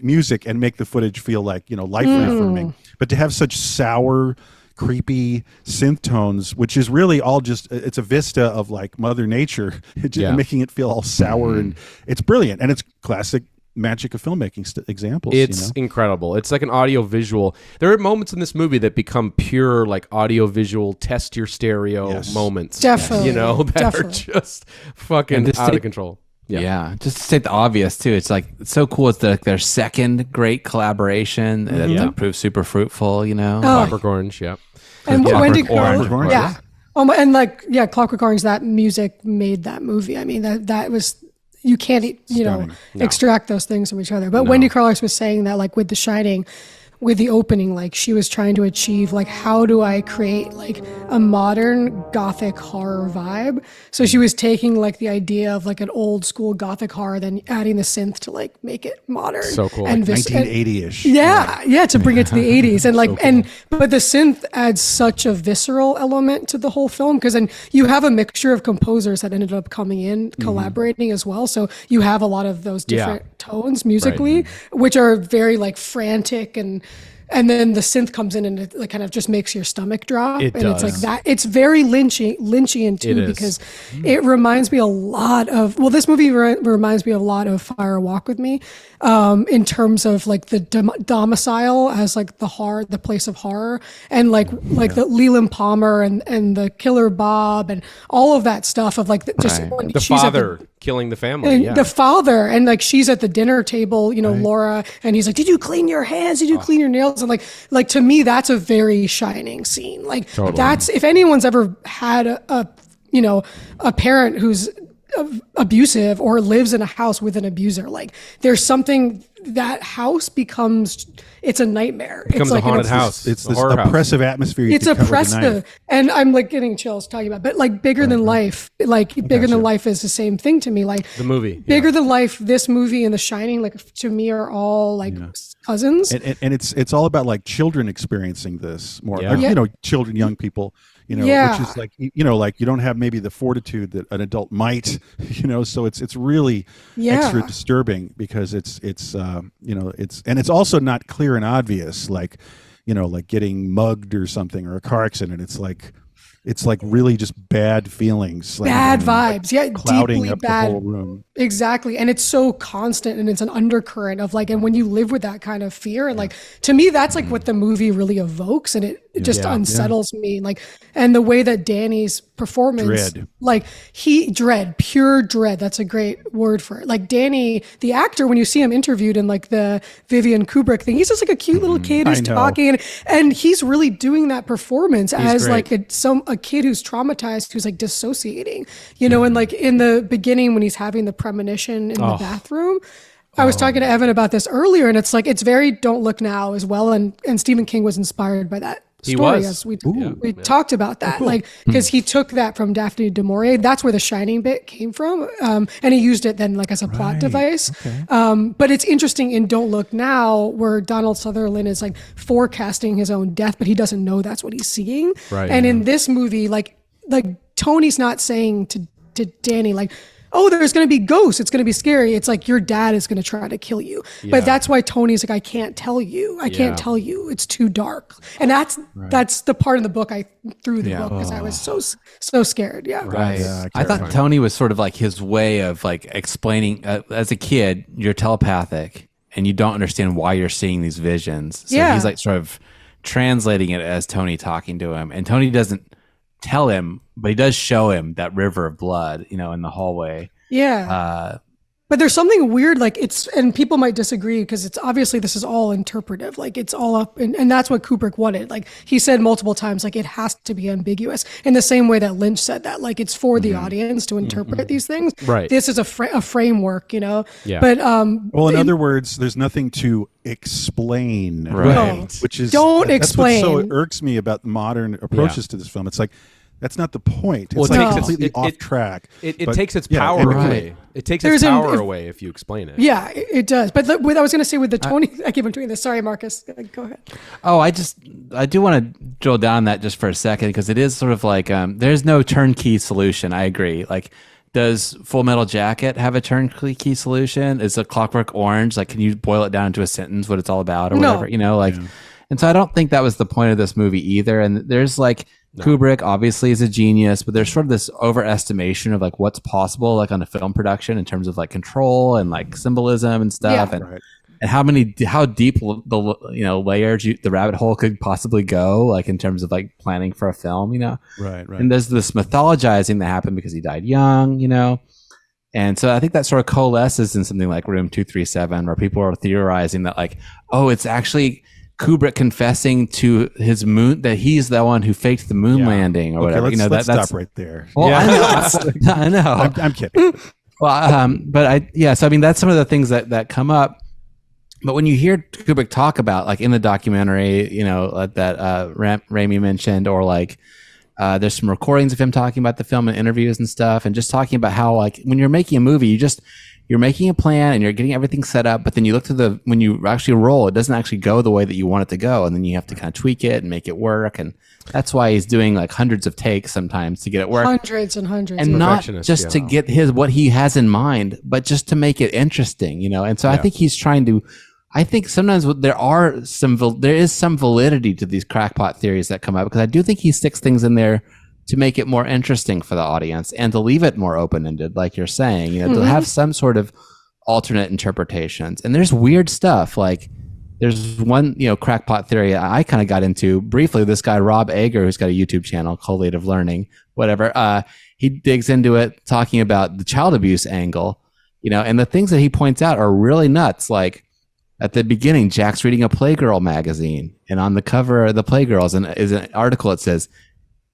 music, and make the footage feel like life reaffirming. But to have such sour, creepy synth tones, which is really all just it's a vista of like Mother Nature, making it feel all sour, and it's brilliant, and it's classic magic of filmmaking examples. It's incredible. It's like an audio visual. There are moments in this movie that become pure like audio visual test your stereo moments. Definitely. That are just fucking out of control. Yeah, just to state the obvious too. It's like it's so cool. It's their second great collaboration that proved super fruitful. Clockwork Orange. Yeah, and Wendy Carlos. Orange. Yeah. And Clockwork Orange. That music made that movie. I mean, that was. You can't, extract those things from each other. But Wendy Carlos was saying that, like with The Shining, with the opening, like she was trying to achieve like, how do I create like a modern gothic horror vibe? So she was taking like the idea of like an old school gothic horror, then adding the synth to like make it modern. So cool. And 1980-ish. Yeah, to bring it to the 80s. And like, but the synth adds such a visceral element to the whole film, because then you have a mixture of composers that ended up coming in, collaborating as well. So you have a lot of those different tones musically, which are very like frantic, and then the synth comes in and it like kind of just makes your stomach drop. It and does. it's like that. It's very Lynchian too, because it reminds me a lot of, well, this movie reminds me a lot of Fire Walk with Me, in terms of like the domicile as like the place of horror, and like the Leland Palmer and the killer Bob and all of that stuff of like when the she's father killing the family. the father, and like she's at the dinner table, Laura, and he's like, did you clean your hands? Did you clean your nails? And like to me, that's a very Shining scene. Like that's, if anyone's ever had a parent who's abusive or lives in a house with an abuser, like there's something, that house becomes, it's a nightmare. It becomes it's like a haunted house. It's this horror oppressive atmosphere. It's oppressive, and I'm like getting chills talking about. But like Bigger Than Life, like Bigger Than Life is the same thing to me. Like the movie, Bigger Than Life, this movie, and The Shining, like to me are all like cousins. And it's all about like children experiencing this more. Yeah. Or, children, young people. Which is like like you don't have maybe the fortitude that an adult might. So it's really extra disturbing, because it's also not clear and obvious, like like getting mugged or something, or a car accident. It's like really just bad feelings, bad vibes, clouding deeply up bad. the whole room. Exactly, and it's so constant, and it's an undercurrent of like, and when you live with that kind of fear, and like to me, that's like what the movie really evokes, and it just unsettles me. Like, and the way that Danny's performance, Dread. like pure dread. That's a great word for it. Like Danny, the actor, when you see him interviewed in like the Vivian Kubrick thing, he's just like a cute little kid who's talking, and he's really doing that performance as great. like a kid who's traumatized, who's like dissociating, and like in the beginning when he's having the premonition in the bathroom. I was talking to Evan about this earlier, and it's like, it's very Don't Look Now as well, and Stephen King was inspired by that story. Was. As we talked about that, like, because he took that from Daphne du Maurier. That's where the Shining bit came from, and he used it then like as a plot device. Okay. But it's interesting in Don't Look Now, where Donald Sutherland is like forecasting his own death, but he doesn't know that's what he's seeing. Right. And in this movie, like Tony's not saying to Danny like, oh, there's going to be ghosts, it's going to be scary. It's like, your dad is going to try to kill you. Yeah. But that's why Tony's like, I can't tell you. I can't tell you. It's too dark. And that's the part of the book I threw the book, because I was so scared. Yeah. Right. Yeah, I thought Tony was sort of like his way of like explaining, as a kid, you're telepathic and you don't understand why you're seeing these visions. So he's like sort of translating it as Tony talking to him. And Tony doesn't tell him, but he does show him that river of blood, in the hallway. Yeah. But there's something weird, like and people might disagree, because it's obviously, this is all interpretive, like it's all up, and that's what Kubrick wanted. Like he said multiple times, like it has to be ambiguous, in the same way that Lynch said that, like it's for the audience to interpret these things. Right. This is a framework, Yeah. But well, in other words, there's nothing to explain, right? Which is explain. That's what so irks me about modern approaches to this film. It's like, that's not the point. It's Well, like completely off track. It takes its power away. It takes its power away if you explain it. Yeah, it does. But what I was going to say with the Tony, I keep on doing this. Sorry, Marcus. Go ahead. Oh, I do want to drill down on that just for a second, because it is sort of like, there's no turnkey solution. I agree. Like, does Full Metal Jacket have a turnkey solution? Is a Clockwork Orange, like, can you boil it down into a sentence what it's all about or whatever? And so I don't think that was the point of this movie either. And there's like, Kubrick obviously is a genius, but there's sort of this overestimation of like what's possible like on a film production in terms of like control and like symbolism and stuff, and how deep the layers the rabbit hole could possibly go, like in terms of like planning for a film, Right. And there's this mythologizing that happened because he died young, and so I think that sort of coalesces in something like Room 237, where people are theorizing that like, oh, it's actually Kubrick confessing to his moon, that he's the one who faked the moon landing or whatever. Let's stop right there. Well, I know. I'm kidding. Well, so I mean, that's some of the things that come up. But when you hear Kubrick talk about, like in the documentary, that Rémy mentioned, or like there's some recordings of him talking about the film and interviews and stuff, and just talking about how, like, when you're making a movie, you're making a plan and you're getting everything set up, but then you look to when you actually roll, it doesn't actually go the way that you want it to go, and then you have to kind of tweak it and make it work. And that's why he's doing like hundreds of takes sometimes to get it work. Hundreds and hundreds. And not just to get what he has in mind, but just to make it interesting, And so I think he's trying to. I think sometimes there is some validity to these crackpot theories that come up, because I do think he sticks things in there to make it more interesting for the audience and to leave it more open-ended, like you're saying, to have some sort of alternate interpretations. And there's weird stuff. Like there's one, crackpot theory I kind of got into briefly. This guy, Rob Ager, who's got a YouTube channel, Collative Learning, whatever. He digs into it, talking about the child abuse angle, and the things that he points out are really nuts. Like, at the beginning, Jack's reading a Playgirl magazine, and on the cover of the Playgirls is an article. It says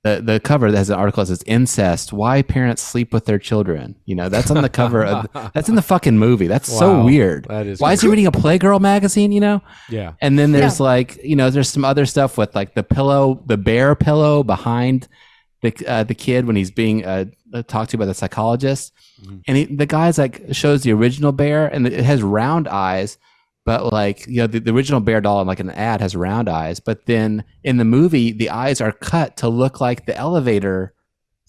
the cover that has an article that says "Incest: Why Parents Sleep with Their Children." That's on the cover of that's in the fucking movie. That's so weird. That is Why is he reading a Playgirl magazine? Yeah. And then there's there's some other stuff with like the bear pillow behind the kid when he's being talked to by the psychologist, and the guy's like shows the original bear, and it has round eyes. But like, the original bear doll in like an ad has round eyes, but then in the movie, the eyes are cut to look like the elevator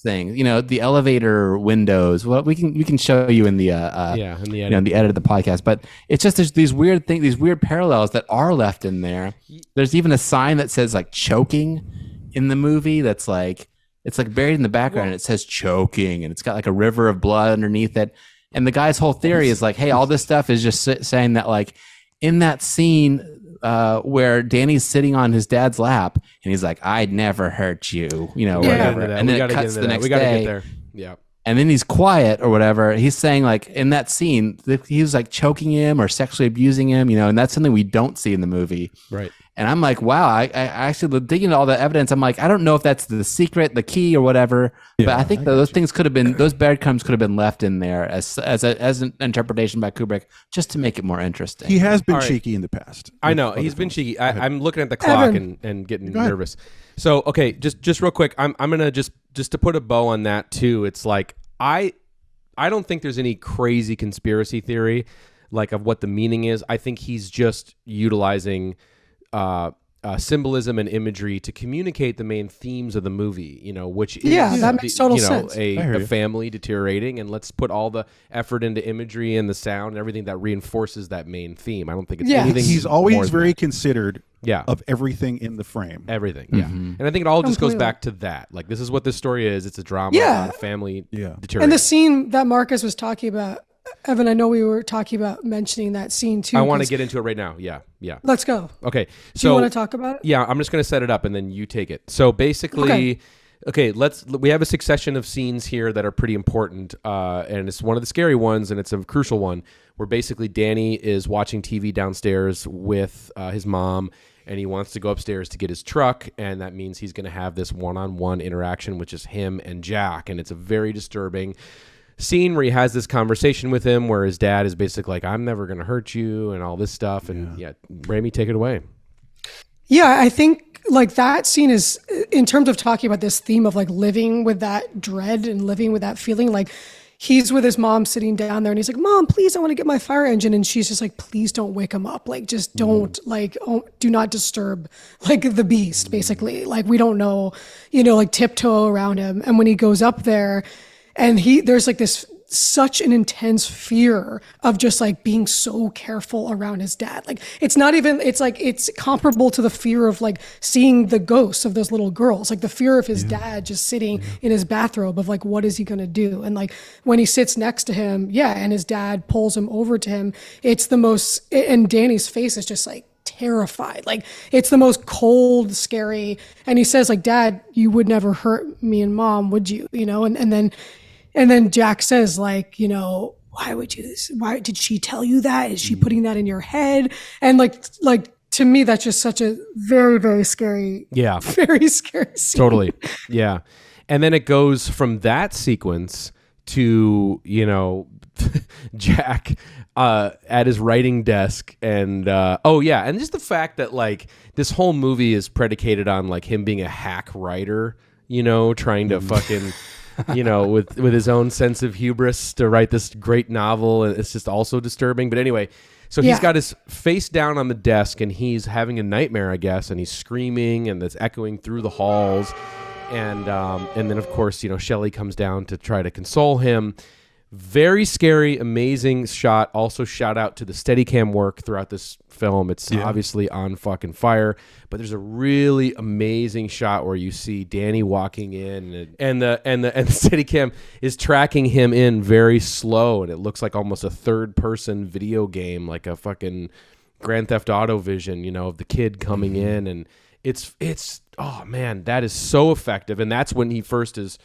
thing, the elevator windows. Well, we can show you in the in the edit. In the edit of the podcast. But it's just there's these weird things, these weird parallels that are left in there. There's even a sign that says like choking in the movie. That's like it's like buried in the background. And it says choking, and it's got like a river of blood underneath it. And the guy's whole theory is like, hey, all this stuff is just saying that like. In that scene where Danny's sitting on his dad's lap and he's like, "I'd never hurt you," whatever. And then it cuts the next day. Get there. Yeah. And then he's quiet or whatever. He's saying like in that scene, he was like choking him or sexually abusing him, and that's something we don't see in the movie. Right. And I'm like, wow, I actually digging into all the evidence. I'm like, I don't know if that's the secret, the key or whatever, but I think those things could have been, those breadcrumbs could have been left in there as an interpretation by Kubrick, just to make it more interesting. He has been cheeky in the past. I know he's been cheeky. I'm looking at the clock and getting nervous. So, okay, just real quick, I'm gonna just to put a bow on that too. It's like I don't think there's any crazy conspiracy theory like of what the meaning is. I think he's just utilizing symbolism and imagery to communicate the main themes of the movie, which is that makes total sense. A family deteriorating, and let's put all the effort into imagery and the sound and everything that reinforces that main theme. I don't think it's anything. He's always very considered yeah. of everything in the frame. Everything, yeah. And I think it all just goes back to that. Like, this is what this story is. It's a drama about a family deteriorating. And the scene that Marcus was talking about, Evan, I know we were talking about mentioning that scene too. I want to get into it right now. Yeah, yeah. Let's go. Okay. So, do you want to talk about it? Yeah, I'm just going to set it up and then you take it. So basically, okay, we have a succession of scenes here that are pretty important, and it's one of the scary ones, and it's a crucial one, where basically Danny is watching TV downstairs with his mom, and he wants to go upstairs to get his truck, and that means he's going to have this one-on-one interaction with just him and Jack, and it's a very disturbing scene where he has this conversation with him where his dad is basically like, I'm never going to hurt you and all this stuff. And Rémy, take it away. Yeah, I think like that scene is, in terms of talking about this theme of like living with that dread and living with that feeling, like he's with his mom sitting down there and he's like, Mom, please, I want to get my fire engine. And she's just like, please don't wake him up. Like, just don't do not disturb like the beast, basically. Like, we don't know, like tiptoe around him. And when he goes up there, and there's like this such an intense fear of just like being so careful around his dad. Like it's not even, it's like, it's comparable to the fear of like seeing the ghosts of those little girls, like the fear of his dad just sitting in his bathrobe of like, what is he going to do? And like when he sits next to him, and his dad pulls him over to him, it's the most, and Danny's face is just like terrified. Like it's the most cold, scary. And he says like, Dad, you would never hurt me and Mom, would you? And then Jack says like, why would you, why did she tell you that? Is she putting that in your head? And like to me, that's just such a very, very scary, very scary scene. Totally. Yeah. And then it goes from that sequence to, you know, Jack at his writing desk, and and just the fact that like this whole movie is predicated on like him being a hack writer, you know, trying to fucking you know, with his own sense of hubris to write this great novel, and it's just also disturbing. But anyway, so he's got his face down on the desk and he's having a nightmare, I guess, and he's screaming and it's echoing through the halls, and then of course, you know, Shelley comes down to try to console him. Very scary, amazing shot. Also, shout out to the Steadicam work throughout this film. It's obviously on fucking fire. But there's a really amazing shot where you see Danny walking in, and the Steadicam is tracking him in very slow, and it looks like almost a third-person video game, like a fucking Grand Theft Auto vision, you know, of the kid coming in, and it's oh man, that is so effective. And that's when he first is.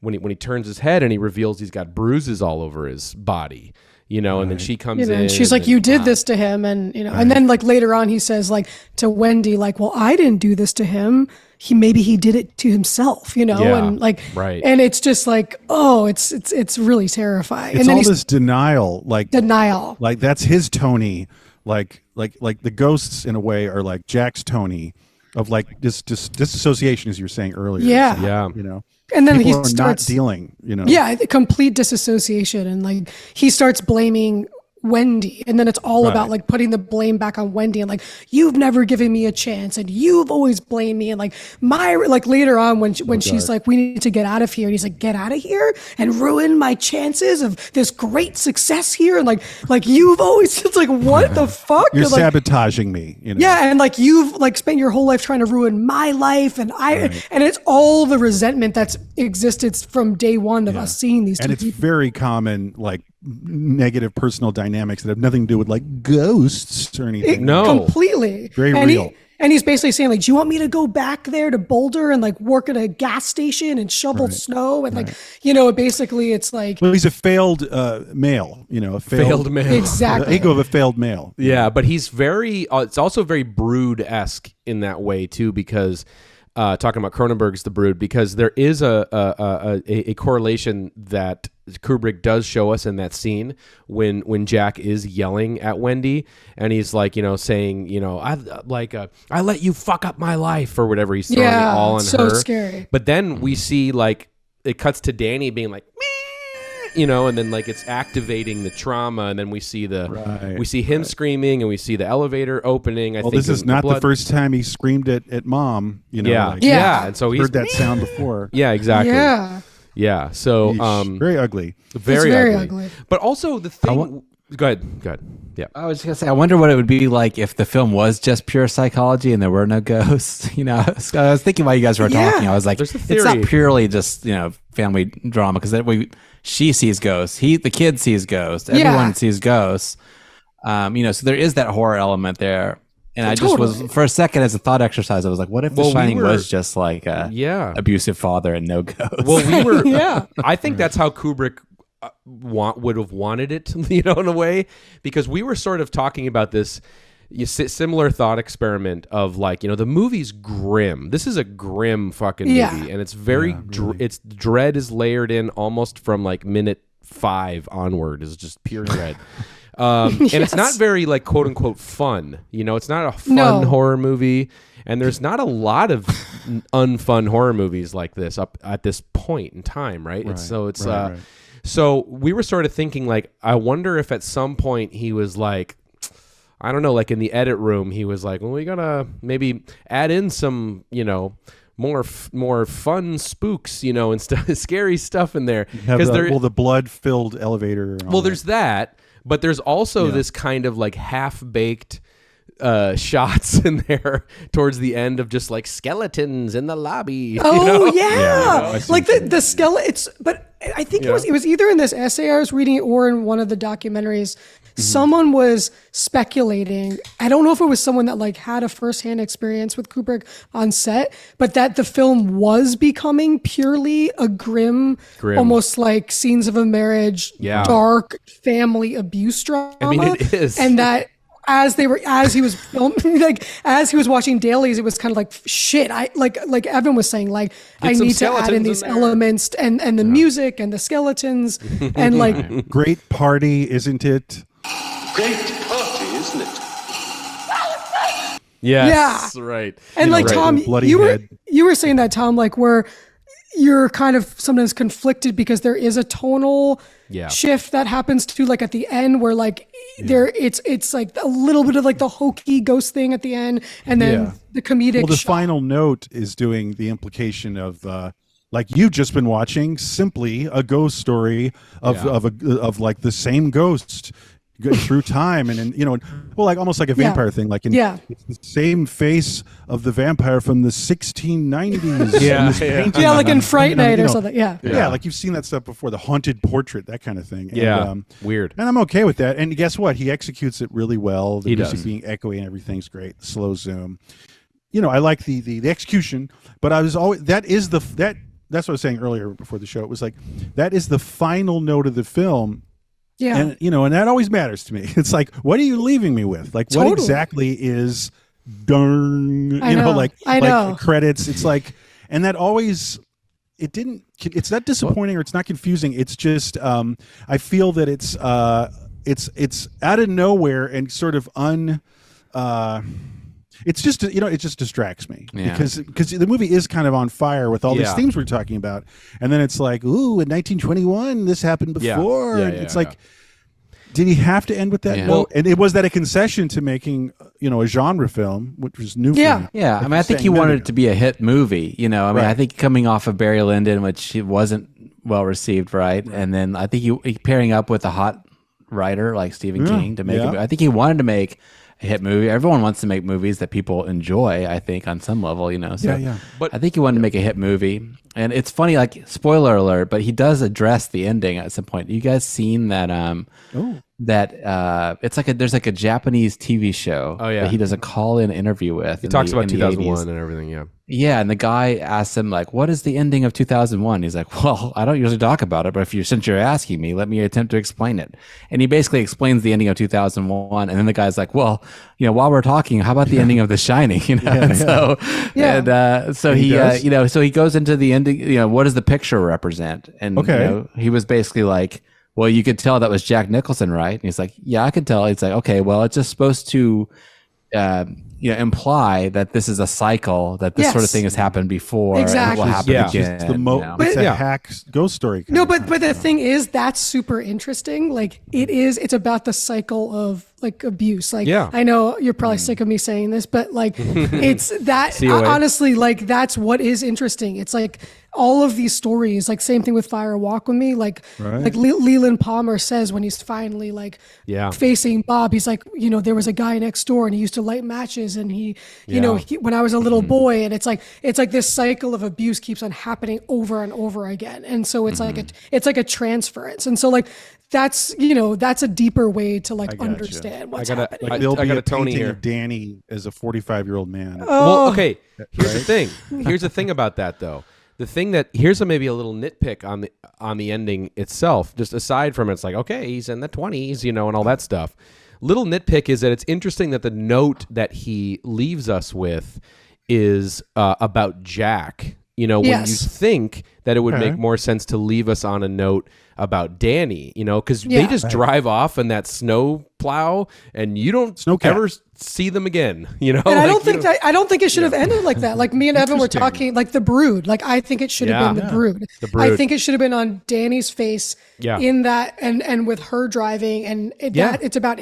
When he turns his head and he reveals he's got bruises all over his body, you know, and then she comes in. And she's like, you did this to him. And, you know, and then like later on he says like to Wendy, like, well, I didn't do this to him. Maybe he did it to himself, you know, and like, and it's just like, oh, it's really terrifying. It's and then all this denial, like that's his Tony, like the ghosts in a way are like Jack's Tony of like this disassociation, as you were saying earlier. Yeah. You know. And then people he starts not dealing, you know. Yeah, complete disassociation, and like he starts blaming Wendy, and then it's all about like putting the blame back on Wendy, and like, you've never given me a chance, and you've always blamed me, and like later on when she's like, we need to get out of here, and he's like, get out of here and ruin my chances of this great success here, and like you've always, it's like, what the fuck, you're like, sabotaging me, you know? Yeah, and like you've like spent your whole life trying to ruin my life, and and it's all the resentment that's existed from day one of us seeing these two and it's people. very common, like negative personal dynamics that have nothing to do with like ghosts or anything. Completely very real. And he's basically saying like, do you want me to go back there to Boulder and like work at a gas station and shovel snow and like, you know, basically it's like, well, he's a failed male, you know, a failed male, exactly, ego of a failed male. Yeah, but he's very it's also very Brood-esque in that way too, because talking about Cronenberg's The Brood, because there is a correlation that Kubrick does show us in that scene when Jack is yelling at Wendy, and he's like, you know, saying, you know, I let you fuck up my life or whatever. He's throwing it all on her. So scary. But then we see like it cuts to Danny being like, you know, and then like it's activating the trauma, and then we see we see him screaming, and we see the elevator opening. I think this is not the first time he screamed at mom, you know. And so he's heard that sound before. Yeah, exactly. Yeah. So very ugly. Very ugly. But also the thing. Go ahead. Yeah. I was just gonna say, I wonder what it would be like if the film was just pure psychology and there were no ghosts. You know, I was thinking while you guys were talking, I was like, it's not purely just, you know, family drama, because she sees ghosts, the kid sees ghosts, everyone sees ghosts. You know, so there is that horror element there. And I just was, for a second, as a thought exercise, I was like, what if The Shining was just like a abusive father and no ghosts? Well, we were, I think that's how Kubrick would have wanted it, you know, in a way, because we were sort of talking about this similar thought experiment of like, you know, the movie's grim. This is a grim fucking movie, and it's very, it's dread is layered in almost from like minute 5 onward is just pure dread. And it's not very like quote unquote fun, you know, it's not a fun horror movie, and there's not a lot of unfun horror movies like this up at this point in time, right? So we were sort of thinking like, I wonder if at some point he was like, I don't know, like in the edit room, he was like, well, we gotta maybe add in some, you know, more fun spooks, you know, and scary stuff in there. Because the blood-filled elevator. There's that, but there's also this kind of like half-baked shots in there towards the end of just like skeletons in the lobby. Oh, you know? yeah. Like the skeleton. But I think it was either in this essay I was reading or in one of the documentaries. Someone was speculating. I don't know if it was someone that like had a firsthand experience with Kubrick on set, but that the film was becoming purely a grim, almost like Scenes of a Marriage, dark family abuse drama. I mean, it is. And that as he was filming, like as he was watching dailies, it was kind of like shit. I like Evan was saying, like I some need to add in skeletons these in there. elements and the music and the skeletons and like Great party, isn't it? Great party, isn't it? Yes, right. and like right, Tom, bloody you head. were saying that, Tom, like where you're kind of sometimes conflicted because there is a tonal shift that happens to like at the end where like it's like a little bit of like the hokey ghost thing at the end and then the comedic Well, the shot. final note is doing the implication of like you've just been watching simply a ghost story of like the same ghost through time and you know, well, like almost like a vampire thing, like it's the same face of the vampire from the 1690s. Like in Fright Night or something. Yeah, like you've seen that stuff before, the haunted portrait, that kind of thing. And, weird. And I'm okay with that. And guess what? He executes it really well. The He music does. being echoey and everything's great. The slow zoom. You know, I like the execution, but I was always that's what I was saying earlier before the show. It was like that is the final note of the film. yeah. And you know, and that always matters to me. It's like, what are you leaving me with? Like, what exactly is darn? I know. Like know. credits. It's like, and that always. It's not disappointing or it's not confusing. It's just I feel that it's out of nowhere and sort of it's just, you know, it just distracts me because the movie is kind of on fire with all these themes we're talking about, and then it's like, ooh, in 1921 this happened before. It's like, did he have to end with that? Well, and was that a concession to making, you know, a genre film, which was new? For me. Yeah. I mean, I think he wanted it to be a hit movie. You know, I mean, I think coming off of Barry Lyndon, which wasn't well received, right? And then I think he pairing up with a hot writer like Stephen King to make it. I think he wanted to make a hit movie. Everyone wants to make movies that people enjoy, I think, on some level, you know. So but I think he wanted to make a hit movie. And it's funny, like, spoiler alert, but he does address the ending at some point. You guys seen that it's like there's like a Japanese TV show that he does a call-in interview with. He talks about 2001 and everything, Yeah, and the guy asks him, like, what is the ending of 2001? He's like, well, I don't usually talk about it, but since you're asking me, let me attempt to explain it. And he basically explains the ending of 2001, and then the guy's like, well, you know, while we're talking, how about the ending of The Shining? You know, so he you know, so he goes into the ending, you know, what does the picture represent? And you know, he was basically like, well, you could tell that was Jack Nicholson, right? And he's like, yeah, I could tell. He's like, okay, well, it's just supposed to imply that this is a cycle, that this sort of thing has happened before and it will happen again. It's a hack ghost story. No, but the thing is, that's super interesting. Like it's about the cycle of like abuse. Like I know you're probably sick of me saying this, but like it's that honestly, like that's what is interesting. It's like all of these stories, like same thing with Fire Walk with Me, like Leland Palmer says when he's finally like facing Bob, he's like, you know, there was a guy next door and he used to light matches and he, you know, when I was a little boy, and it's like this cycle of abuse keeps on happening over and over again. And so it's like a transference. And so like that's, you know, that's a deeper way to like understand what's happening. Like there'll I be got a a Tony painting here. of Danny as a 45-year-old man. Well, okay. Here's the thing. Here's the thing about that, though. The thing that here's maybe a little nitpick on the ending itself. Just aside from it's like, okay, he's in the 20s, you know, and all that stuff. Little nitpick is that it's interesting that the note that he leaves us with is about Jack. You know, when you think that it would make more sense to leave us on a note about Danny, you know, because they just drive off in that snow plow and you don't ever see them again, you know. And I don't think it should have ended like that. Like me and Evan were talking, like The Brood. Like I think it should have been The Brood. I think it should have been on Danny's face in that, and with her driving, and it's about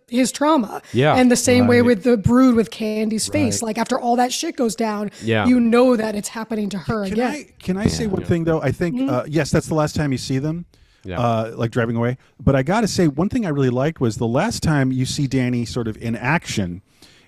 his trauma. And the same way with The Brood with Candy's face. Like after all that shit goes down, you know that it's happening to her again. Can I say one thing though? I think yes, that's the last time you see them. Like driving away. But I got to say, one thing I really liked was the last time you see Danny sort of in action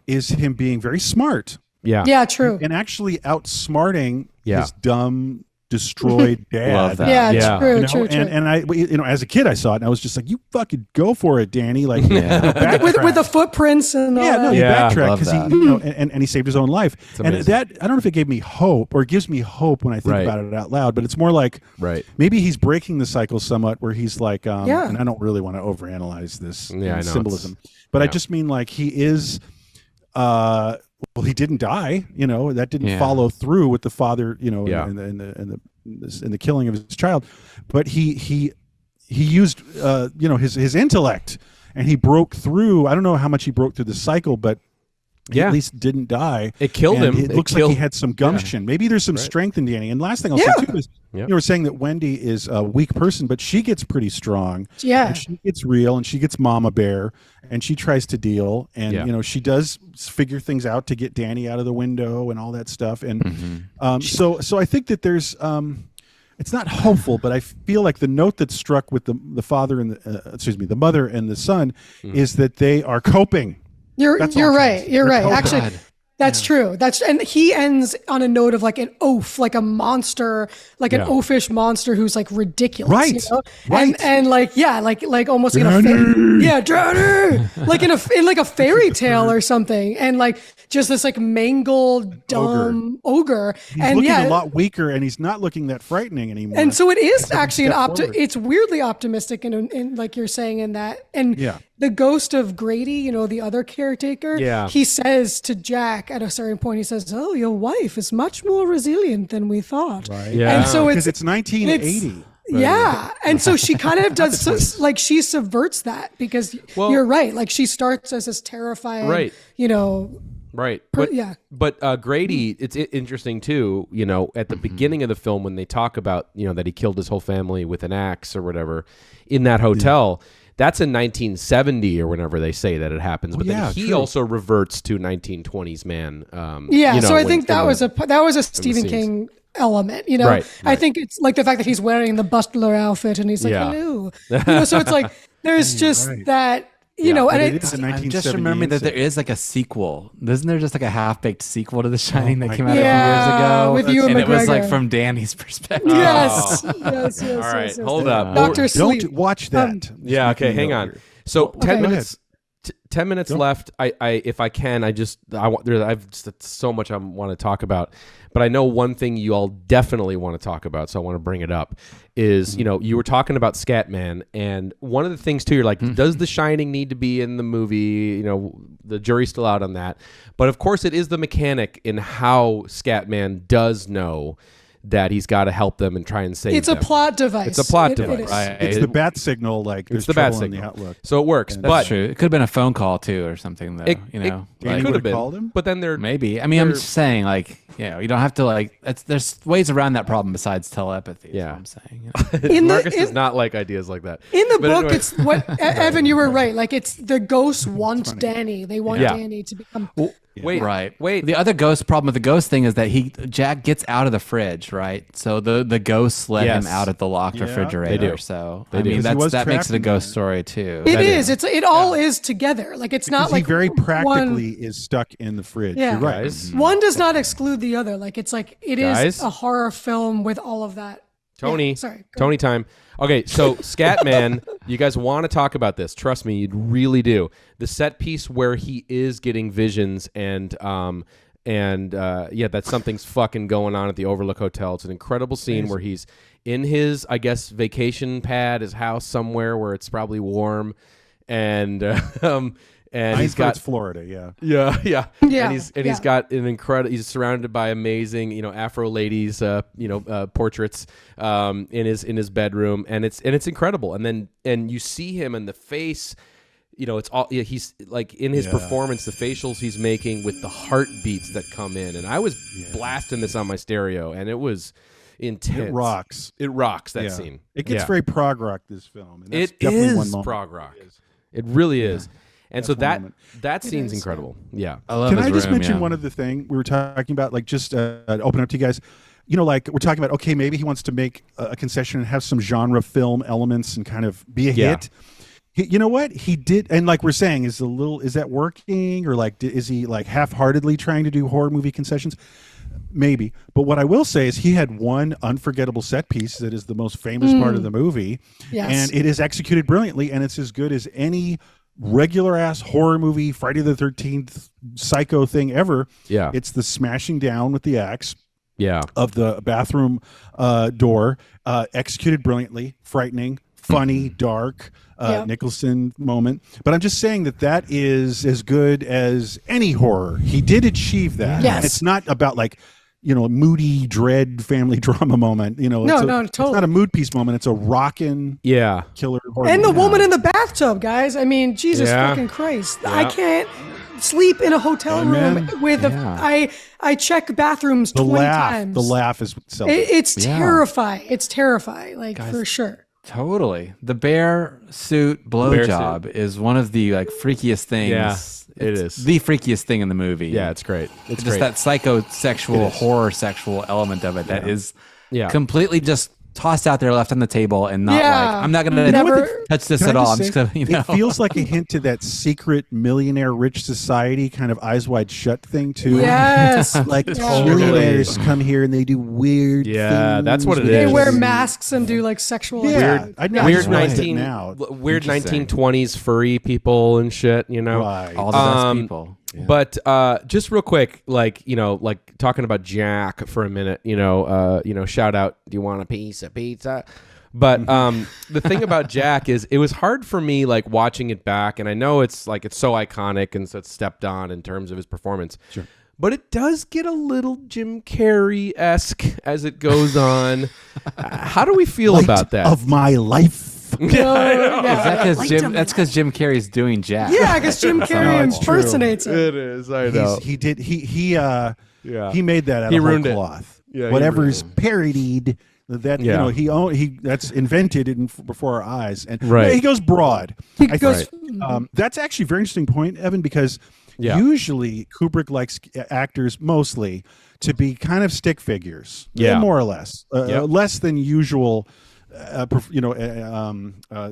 is him being very smart. Yeah, true. And actually outsmarting his dumb destroyed dad. Love that. Yeah, Yeah. true, You know, true, true. and I, as a kid, I saw it and I was just like, "You fucking go for it, Danny!" Like, with the footprints and all yeah, no, that. he Yeah. backtracked Love because that. he, and he saved his own life. And amazing. that, I don't know if it gave me hope or it gives me hope when I think Right. about it out loud, but it's more like Right. maybe he's breaking the cycle somewhat, where he's like, Yeah. and I don't really want to overanalyze this Yeah, I know, symbolism, but I yeah. just mean like he is. Well, he didn't die. That didn't Yeah. follow through with the father. Yeah. In the killing of his child, but he used his intellect, and he broke through. I don't know how much he broke through the cycle, but he Yeah. at least didn't die. It killed And him. It It looks like killed- he had some gumption. Maybe there's some strength in Danny. And last thing I'll say too is, Yep. you were saying that Wendy is a weak person, but she gets pretty strong. Yeah. And she gets real, and she gets mama bear, and she tries to deal, and Yeah. she does figure things out to get Danny out of the window and all that stuff. And so I think that there's it's not hopeful, but I feel like the note that's struck with the father and the mother and the son is that they are coping. You're That's you're all right. kids. You're They're right. coping. Actually, God. that's true. And he ends on a note of like an oaf, like a monster, like an Yeah. oafish monster who's like ridiculous. Right. Right. And like like almost in a Danny, like in like a fairy tale or something, and like just this like mangled dumb ogre. He's and looking yeah, a lot weaker, and he's not looking that frightening anymore. and so it is Taking a actually an step forward. it's weirdly optimistic in like you're saying in that. And Yeah. the ghost of Grady, the other caretaker, Yeah. he says to Jack at a certain point, he says, "Oh, your wife is much more resilient than we thought." Right. Yeah. And so because it's 1980. yeah. And so she kind of does like she subverts that because Well- you're right. Like she starts as this terrifying, Right. Right. yeah. But Grady, it's interesting too, at the beginning of the film when they talk about, that he killed his whole family with an axe or whatever in that hotel. That's in 1970 or whenever they say that it happens. But yeah, then he true. also reverts to 1920s man. Yeah. So I when- think in that was a Stephen scenes. King element, Right, I think it's like the fact that he's wearing the butler outfit and he's like, Yeah. hello. So it's like there's just that, and But it it's is a I'm just 1970 remembering that there incident. is like a sequel. Isn't there just like a half-baked sequel to The Shining that my came out God. a few years Yeah, ago? with Ewan and it was like McGregor. from Danny's perspective. yes, yes. All right, yes, yes. hold up. Dr. Don't Sleep. watch that. Yeah, okay, hang on. So 10 Okay. minutes 10 minutes left. I if I can, I've just so much I want to talk about. But I know one thing you all definitely want to talk about, so I want to bring it up, is, you were talking about Scatman, and one of the things too, you're like, does The Shining need to be in the movie? The jury's still out on that. But of course it is the mechanic in how Scatman does know that he's got to help them and try and save It's them. a plot device. It's a plot It device. is. Right. It's the bat signal. Like there's It's the bat trouble in the signal. outlook. So it works. That's but true. It could have been a phone call too, or something. Though It, you it, know, it Danny could have would've been. called him? But then they're maybe. I mean, I'm they're- just saying, like, you don't have to like. There's ways around that problem besides telepathy. Is Yeah. what I'm saying. In the- Marcus does in- not like ideas like that. In the But book, anyway. it's what Evan, you were right. Like it's the ghosts want Danny. They want Yeah. Danny to become. Wait, Right. Wait. The other ghost problem with the ghost thing is that Jack gets out of the fridge, right? So the ghosts let Yes. him out at the locked refrigerator. They do. So They I do. mean, 'Cause he was that makes trapped it a in ghost there. story too. It is. It all is together. Like it's not Because like he very one- practically is stuck in the fridge. Yeah. You're right. Guys. One does not exclude the other. Like it's like it is Guys? a horror film with all of that. Tony, Yeah, sorry. Go Tony time. Okay, so Scatman, you guys want to talk about this. Trust me, you really do. The set piece where he is getting visions and that something's fucking going on at the Overlook Hotel. It's an incredible scene where he's in his, I guess, vacation pad, his house somewhere where it's probably warm, and he's got it's Florida. Yeah. Yeah. Yeah, And he's yeah. got an incredible. He's surrounded by amazing, Afro ladies, portraits, in his bedroom, and it's incredible. And you see him in the face. It's all he's like in his performance, the facials he's making with the heartbeats that come in. And I was blasting this on my stereo, and it was intense. It rocks. It rocks that Yeah. scene. It gets Yeah. very prog rock, this film. And that's It definitely is one moment. prog rock. It really is. And so That's one moment. that scene's is, incredible. Yeah. I love Can his I just room, mention yeah. one other thing we were talking about? Like, just open up to you guys. Like we're talking about. Okay, maybe he wants to make a concession and have some genre film elements and kind of be a Yeah. hit. You know what he did, and like we're saying, is that working, or like is he like half-heartedly trying to do horror movie concessions? maybe. But what I will say is he had one unforgettable set piece that is the most famous part of the movie, and it is executed brilliantly, and it's as good as any regular ass horror movie, Friday the 13th psycho thing ever. Yeah. It's the smashing down with the axe of the bathroom door, executed brilliantly, frightening, funny, dark, Nicholson moment. But I'm just saying that is as good as any horror. He did achieve that. Yes. It's not about like, a moody, dread family drama moment. Totally. It's not a mood piece moment. It's a rockin' killer horror. And the woman in the bathtub, guys. I mean, Jesus fucking Christ. Yeah. I can't sleep in a hotel room with I check bathrooms 20 times. The laugh is it's terrifying. It's terrifying, like, guys, for sure. Totally. The bear suit blowjob is one of the freakiest things. Yeah, it is the freakiest thing in the movie. Yeah, it's great. It's just great. that psychosexual horror sexual element of it that is completely just tossed out there, left on the table, and not I'm not going to touch this at all. I'm just going to, It feels like a hint to that secret millionaire rich society kind of Eyes Wide Shut thing too. Yes, like millionaires come here and they do weird. Yeah, things. that's what it is. They wear masks and do sexual. Weird 1920s furry people and shit. Right. All the best people. Yeah. But just real quick, like talking about Jack for a minute, shout out, do you want a piece of pizza? But the thing about Jack is it was hard for me watching it back, and I know it's so iconic and so it's stepped on in terms of his performance. Sure. But it does get a little Jim Carrey-esque as it goes on. How do we feel about that? Of my life. That's because Jim Carrey's doing Jack. Yeah, because Jim Carrey impersonates him. It is. I know. He did. He made that out of whole cloth. Yeah, whatever's parodied. He that's invented before our eyes, and he goes broad. That's actually a very interesting point, Evan, because usually Kubrick likes actors mostly to be kind of stick figures, more or less, less than usual.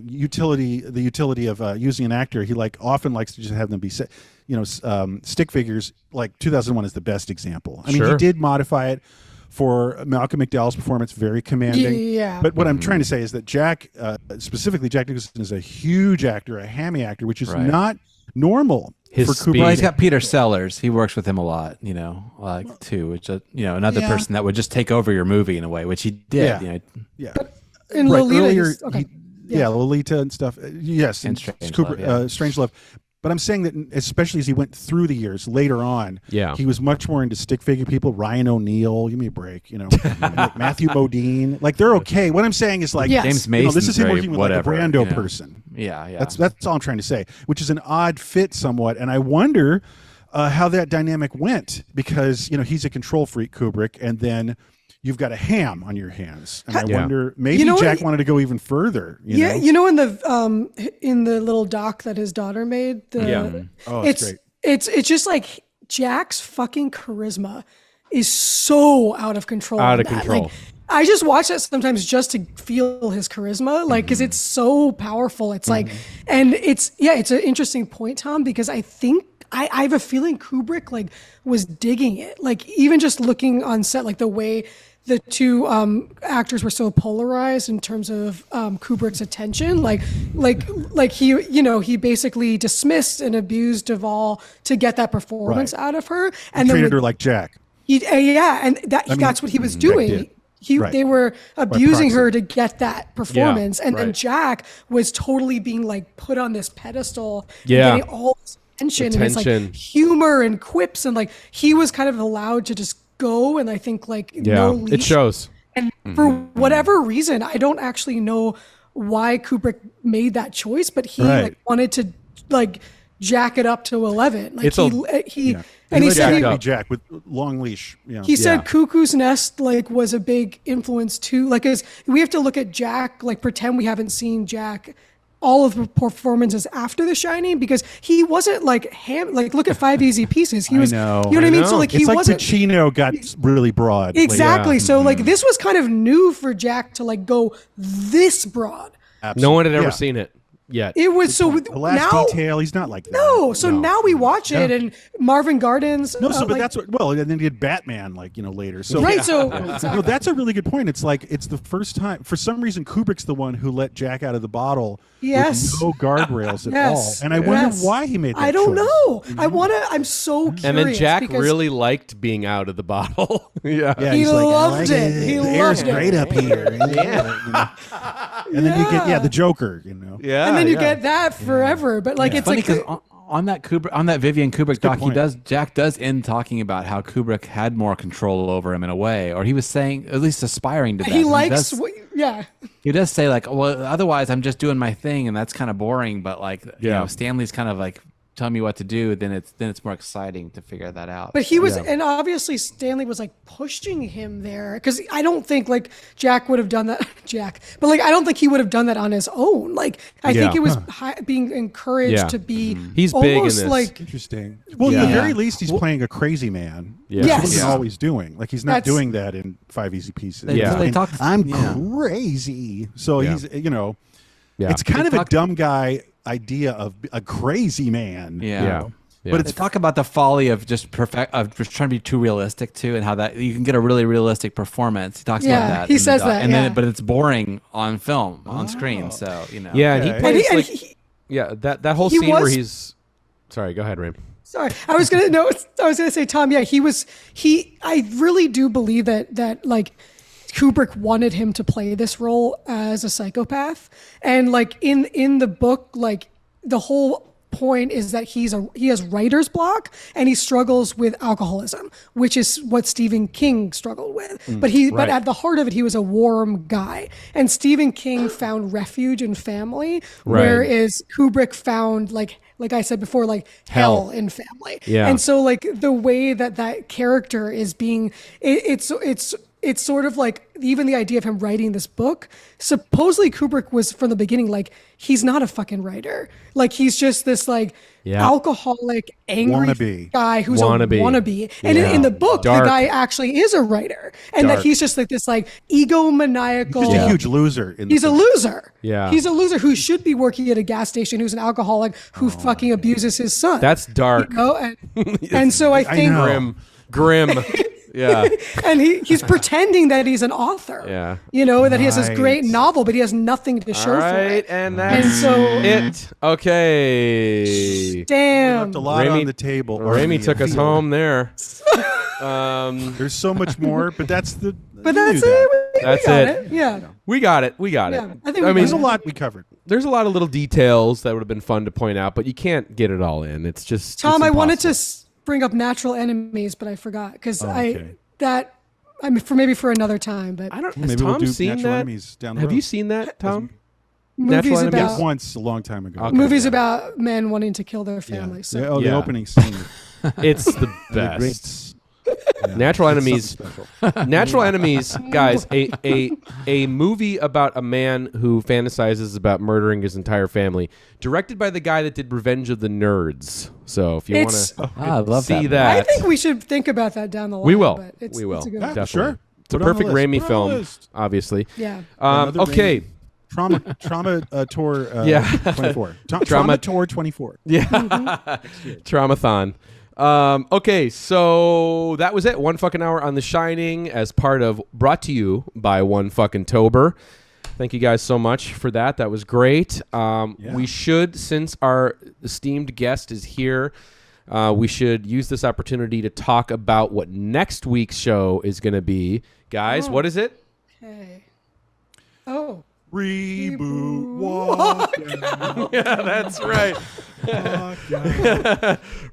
Utility of using an actor. He often likes to just have them be stick figures. Like 2001 is the best example. I mean, he did modify it for Malcolm McDowell's performance, very commanding. Yeah. But what I'm trying to say is that Jack, specifically Jack Nicholson, is a huge actor, a hammy actor, which is not normal. For Kubrick. Well, he's got Peter Sellers. He works with him a lot, too. Which another person that would just take over your movie in a way, which he did. In Lolita, earlier, Lolita and stuff. Yes, and Strangelove. But I'm saying that, especially as he went through the years later on, he was much more into stick figure people. Ryan O'Neal, give me a break. Matthew Modine, they're okay. What I'm saying is James Mason. This is him working with a Brando person. Yeah. That's all I'm trying to say. Which is an odd fit, somewhat, and I wonder how that dynamic went because he's a control freak, Kubrick, and then you've got a ham on your hands, and I wonder maybe Jack wanted to go even further. In the little doc that his daughter made, it's great. It's just like Jack's fucking charisma is so out of control. I just watch it sometimes just to feel his charisma, because it's so powerful. It's and it's an interesting point, Tom, because I think I have a feeling Kubrick was digging it, even just looking on set, the way the two actors were so polarized in terms of Kubrick's attention, he basically dismissed and abused Duvall to get that performance out of her, and he treated her like Jack. That's what he was doing. They were abusing her to get that performance, and then Jack was totally being put on this pedestal, getting all this attention. And it's humor and quips, and he was kind of allowed to just go, and I think no leash. It shows. And for whatever reason, I don't actually know why Kubrick made that choice, but he wanted to jack it up to 11. He said Jack with long leash. Yeah. He said Cuckoo's Nest was a big influence too. We have to look at Jack, pretend we haven't seen Jack all of the performances after The Shining, because he wasn't look at 5 Easy Pieces. He was, you know what I mean? So he wasn't. Pacino got really broad. Exactly. So this was kind of new for Jack to go this broad. Absolutely. No one had ever seen it. yet. It was so The last now. detail, he's not like that. No, so now we watch it, and Marvin Gardens. No, so but like, that's what. Well, and then he did Batman, like later. So right. So no, that's a really good point. It's like it's the first time. For some reason, Kubrick's the one who let Jack out of the bottle. Yes. With no guardrails at Yes. all, and I wonder Yes. why he made that. I don't choice. know. I'm so curious. And then Jack because really liked being out of the bottle. Yeah. Yeah, He he's like, I loved like it. He The air's loved it. great up here. And then you get the Joker. Yeah. and then you yeah. get that forever. But like it's Funny like because on that Vivian Kubrick doc, point. Jack does end talking about how Kubrick had more control over him in a way, or he was saying, at least aspiring to that. he likes. does, Yeah. he does say like, well, otherwise I'm just doing my thing, and that's kind of boring. But like, Stanley's kind of like telling me what to do. Then it's more exciting to figure that out. But he was, and obviously Stanley was like pushing him there because I don't think like Jack would have done that. But like I don't think he would have done that on his own. Like I think it was being encouraged Yeah. to be. He's big in almost this. like Interesting. Well, at the very least, he's playing a crazy man. Yeah. Yes. That's what he's Yeah. always doing. Like he's not That's- doing that in 5 Easy Pieces. They- Yeah. they And talked- I'm yeah. crazy. So he's Yeah. it's kind of a talked- dumb guy idea of a crazy man. Yeah. Yeah. Yeah. But They it's talk about the folly of just trying to be too realistic too, and how that you can get a really realistic performance. He talks Yeah, about that. he in the says doc, that, and yeah. then but it's boring on film, on screen. So Yeah, and he Okay. plays and like he- that whole he scene where was- he's. Sorry, go ahead, Ray. Sorry, I was gonna say, Tom. Yeah, I really do believe that like Kubrick wanted him to play this role as a psychopath, and like in the book, like the whole point is that he has writer's block and he struggles with alcoholism, which is what Stephen King struggled with. But at the heart of it, he was a warm guy, and Stephen King found refuge in family, whereas Kubrick found like I said before, like hell in family. Yeah. And so like the way that character is being, it's sort of like even the idea of him writing this book. Supposedly Kubrick was from the beginning like he's not a fucking writer. Like he's just this like alcoholic, angry Wannabe. guy who's Wannabe. a wannabe. And Yeah. in the book, Dark. the guy actually is a writer, and that he's just like this like egomaniacal. just a huge loser. He's a loser. Yeah. He's a loser who should be working at a gas station, who's an alcoholic who fucking abuses his son. That's dark. You know? And so I think know. Grim. Yeah. and he's pretending that he's an author. Yeah. You know, that he has this Right. great novel, but he has nothing to show All for right, it. and that's And so it. Okay. damn. Left a lot Rémy- on the table. Raimi took us home there. There's so much more, but that's the. But you that's knew that. it. We That's got it. it. Yeah. We got it. We got Yeah, it. I think we mean, There's a lot we covered. there's a lot of little details that would have been fun to point out, but you can't get it all in. It's just Tom, it's I wanted to impossible. bring up Natural Enemies, but I forgot because okay. I mean, for another time, but I don't. Has Maybe Tom we'll do seen Natural that? Enemies down the Have road. you seen that, Tom? movies Natural Enemies? about Once a long time ago. Okay. movies about men wanting to kill their family. So The Yeah. opening scene. It's the The best. greats. Natural It's Enemies. something special. Natural Enemies, guys. A movie about a man who fantasizes about murdering his entire family, directed by the guy that did Revenge of the Nerds. So if you want It's- to I love see that. that, I think we should think about that down the line. we will. But it's, We will. It's a good Yeah, one. Definitely. sure. It's a Put it on the perfect list. Raimi Put it on the film, list. obviously. Yeah. Another Okay. Raimi. Trauma tour. Yeah. 24. Trauma- Trauma tour 24. Yeah. Traumathon. Okay, so that was it. 1 fucking hour on The Shining as part of brought to you by 1 fucking Tober. Thank you guys so much for that. That was great. We should, since our esteemed guest is here, we should use this opportunity to talk about what next week's show is going to be. Guys, what is it? Okay. Oh. Reboot. Walk Yeah, that's right.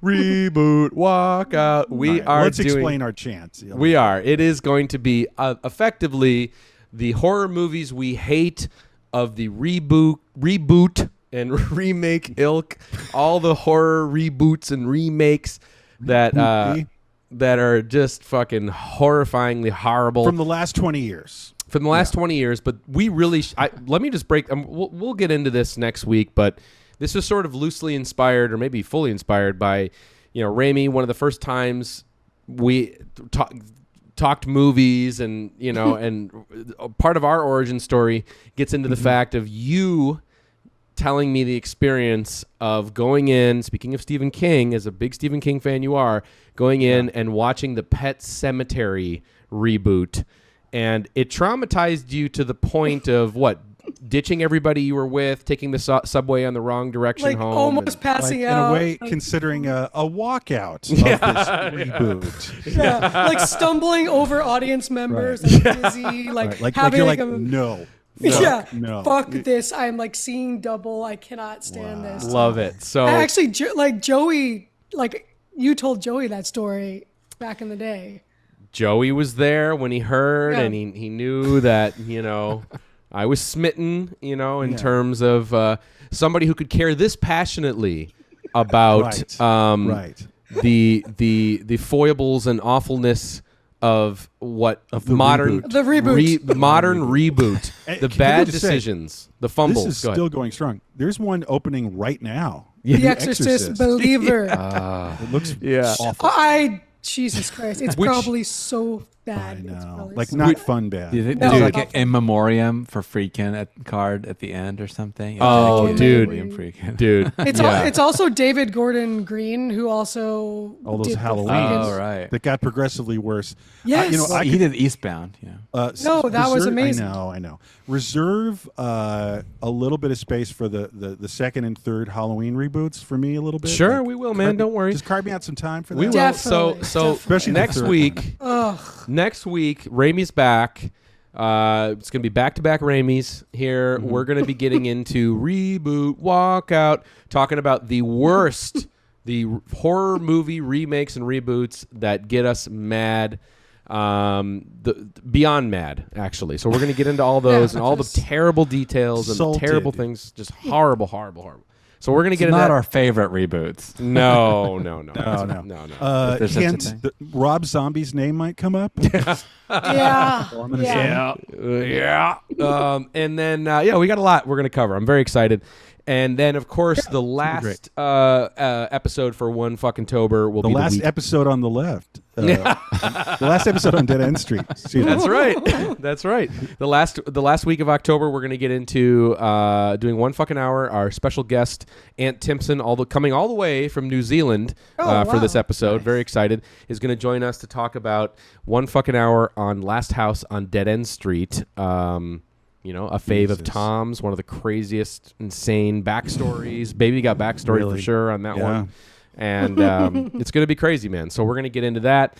Reboot, walk out. We are Let's doing. explain our chants. We are. It is going to be effectively the horror movies we hate of the reboot and remake ilk. All the horror reboots and remakes that that are just fucking horrifyingly horrible From the last 20 years. from the last 20 years. But we really, let me just break. We'll get into this next week, but this was sort of loosely inspired, or maybe fully inspired by, Raimi. One of the first times we talked movies, and and part of our origin story gets into the fact of you telling me the experience of going in, speaking of Stephen King, as a big Stephen King fan you are, going in and watching the Pet Sematary reboot, and it traumatized you to the point of what? Ditching everybody you were with, taking the subway on the wrong direction like home. almost passing out. In a way, considering a walkout of this reboot. Yeah, like stumbling over audience members, and dizzy, like having you're like like, a... no. Yeah, fuck this. I'm like seeing double. I cannot stand this. Love it. So actually, like Joey, like you told Joey that story back in the day. Joey was there when he heard, Yeah. and he knew that, I was smitten, in terms of somebody who could care this passionately about the foibles and awfulness of the modern reboot. modern reboot, the bad decisions, the fumbles. This is still going strong. There's one opening right now. The Exorcist Believer. It looks awful. Jesus Christ, it's probably so bad. I know. It's Not fun bad. Do you think No. there's like an in memoriam for Friedkin card at the end or something? Oh, dude. William Friedkin. Dude. It's also David Gordon Green, who also All those did the Halloween. Friedkins. Oh, right. That got progressively worse. Yes. He did Eastbound. No, that was amazing. I know. Reserve a little bit of space for the second and third Halloween reboots for me a little bit. Sure, we will, man. Don't worry. Just carve me out some time for that. We will. Definitely, So Especially the next third week. Ugh. Next week, Rémy's back. It's going to be back-to-back Rémy's here. We're going to be getting into Reboot Walkout, talking about the worst, the horror movie remakes and reboots that get us mad, beyond mad, actually. So we're going to get into all those and all the terrible details and the Salted. terrible things. Just horrible, horrible, horrible. So we're going to get into Not that. our favorite reboots. No. No. There's such a Hint: thing. Rob Zombie's name might come up. Yeah. And then, we got a lot we're going to cover. I'm very excited. And then, of course, the last episode for One Fucking Tober will The be last the week. episode on the left. The last episode on Dead End Street. Excuse me. That's right. That's right. The last week of October, we're going to get into doing 1 fucking hour. Our special guest, Aunt Timpson, coming all the way from New Zealand for this episode. Nice. Very excited. Is going to join us to talk about 1 fucking hour on Last House on Dead End Street. A fave of Tom's, one of the craziest, insane backstories. Baby got backstory for sure on that one. And it's going to be crazy, man. So we're going to get into that.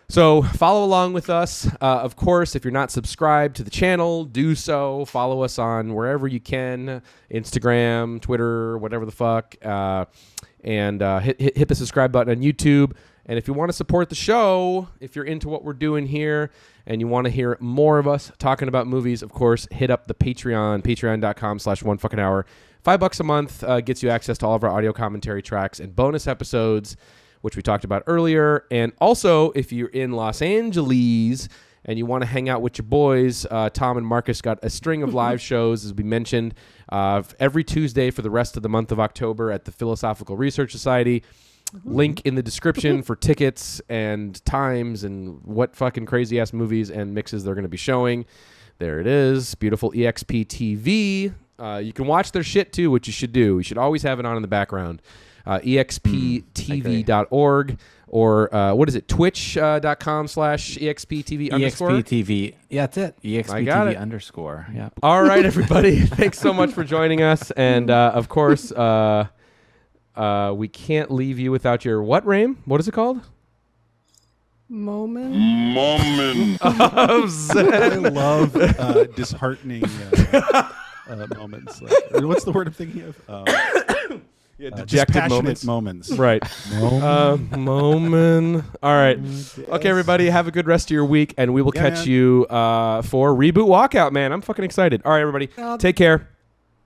So follow along with us. Of course, if you're not subscribed to the channel, do so. Follow us on wherever you can, Instagram, Twitter, whatever the fuck. And hit the subscribe button on YouTube. And if you want to support the show, if you're into what we're doing here and you want to hear more of us talking about movies, of course, hit up the Patreon, patreon.com/1fuckinghour. $5 a month gets you access to all of our audio commentary tracks and bonus episodes, which we talked about earlier. And also, if you're in Los Angeles and you want to hang out with your boys, Tom and Marcus got a string of live shows, as we mentioned, every Tuesday for the rest of the month of October at the Philosophical Research Society. Link in the description for tickets and times and what fucking crazy ass movies and mixes they're going to be showing. There it is. Beautiful EXP TV. You can watch their shit too, which you should do. You should always have it on in the background. exptv.org or what is it? Twitch.com/exptv_. EXPTV. Yeah, that's it. EXPTV _ Yeah. All right, everybody. Thanks so much for joining us. And of course, we can't leave you without your what, Rame? What is it called? Moment. Oh, I love disheartening moments. What's the word I'm thinking of? Dejected moments. Right. Moment. All right. Okay, everybody, have a good rest of your week, and we will catch you for Reboot Walkout, man. I'm fucking excited. All right, everybody. Take care.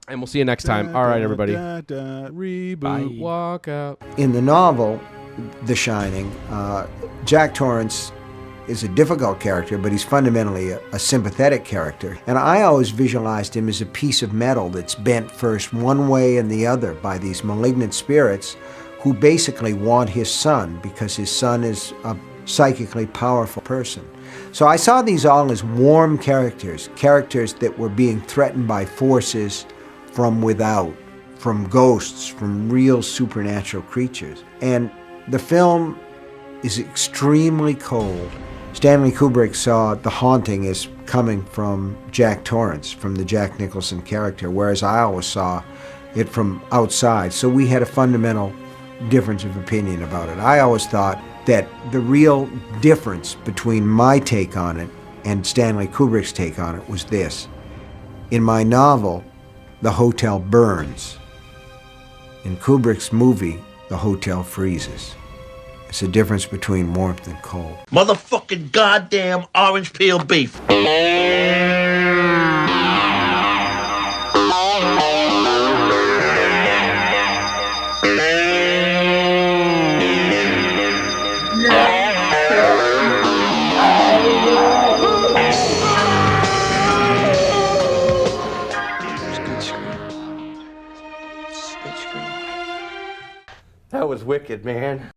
And we'll see you next time. All right, everybody. Reboot Walkout. In the novel, The Shining, Jack Torrance is a difficult character, but he's fundamentally a sympathetic character. And I always visualized him as a piece of metal that's bent first one way and the other by these malignant spirits who basically want his son because his son is a psychically powerful person. So I saw these all as warm characters that were being threatened by forces from without, from ghosts, from real supernatural creatures. And the film is extremely cold. Stanley Kubrick saw The Haunting as coming from Jack Torrance, from the Jack Nicholson character, whereas I always saw it from outside. So we had a fundamental difference of opinion about it. I always thought that the real difference between my take on it and Stanley Kubrick's take on it was this. In my novel, the hotel burns. In Kubrick's movie, the hotel freezes. It's the difference between warmth and cold. Motherfucking goddamn orange peel beef. That was wicked, man.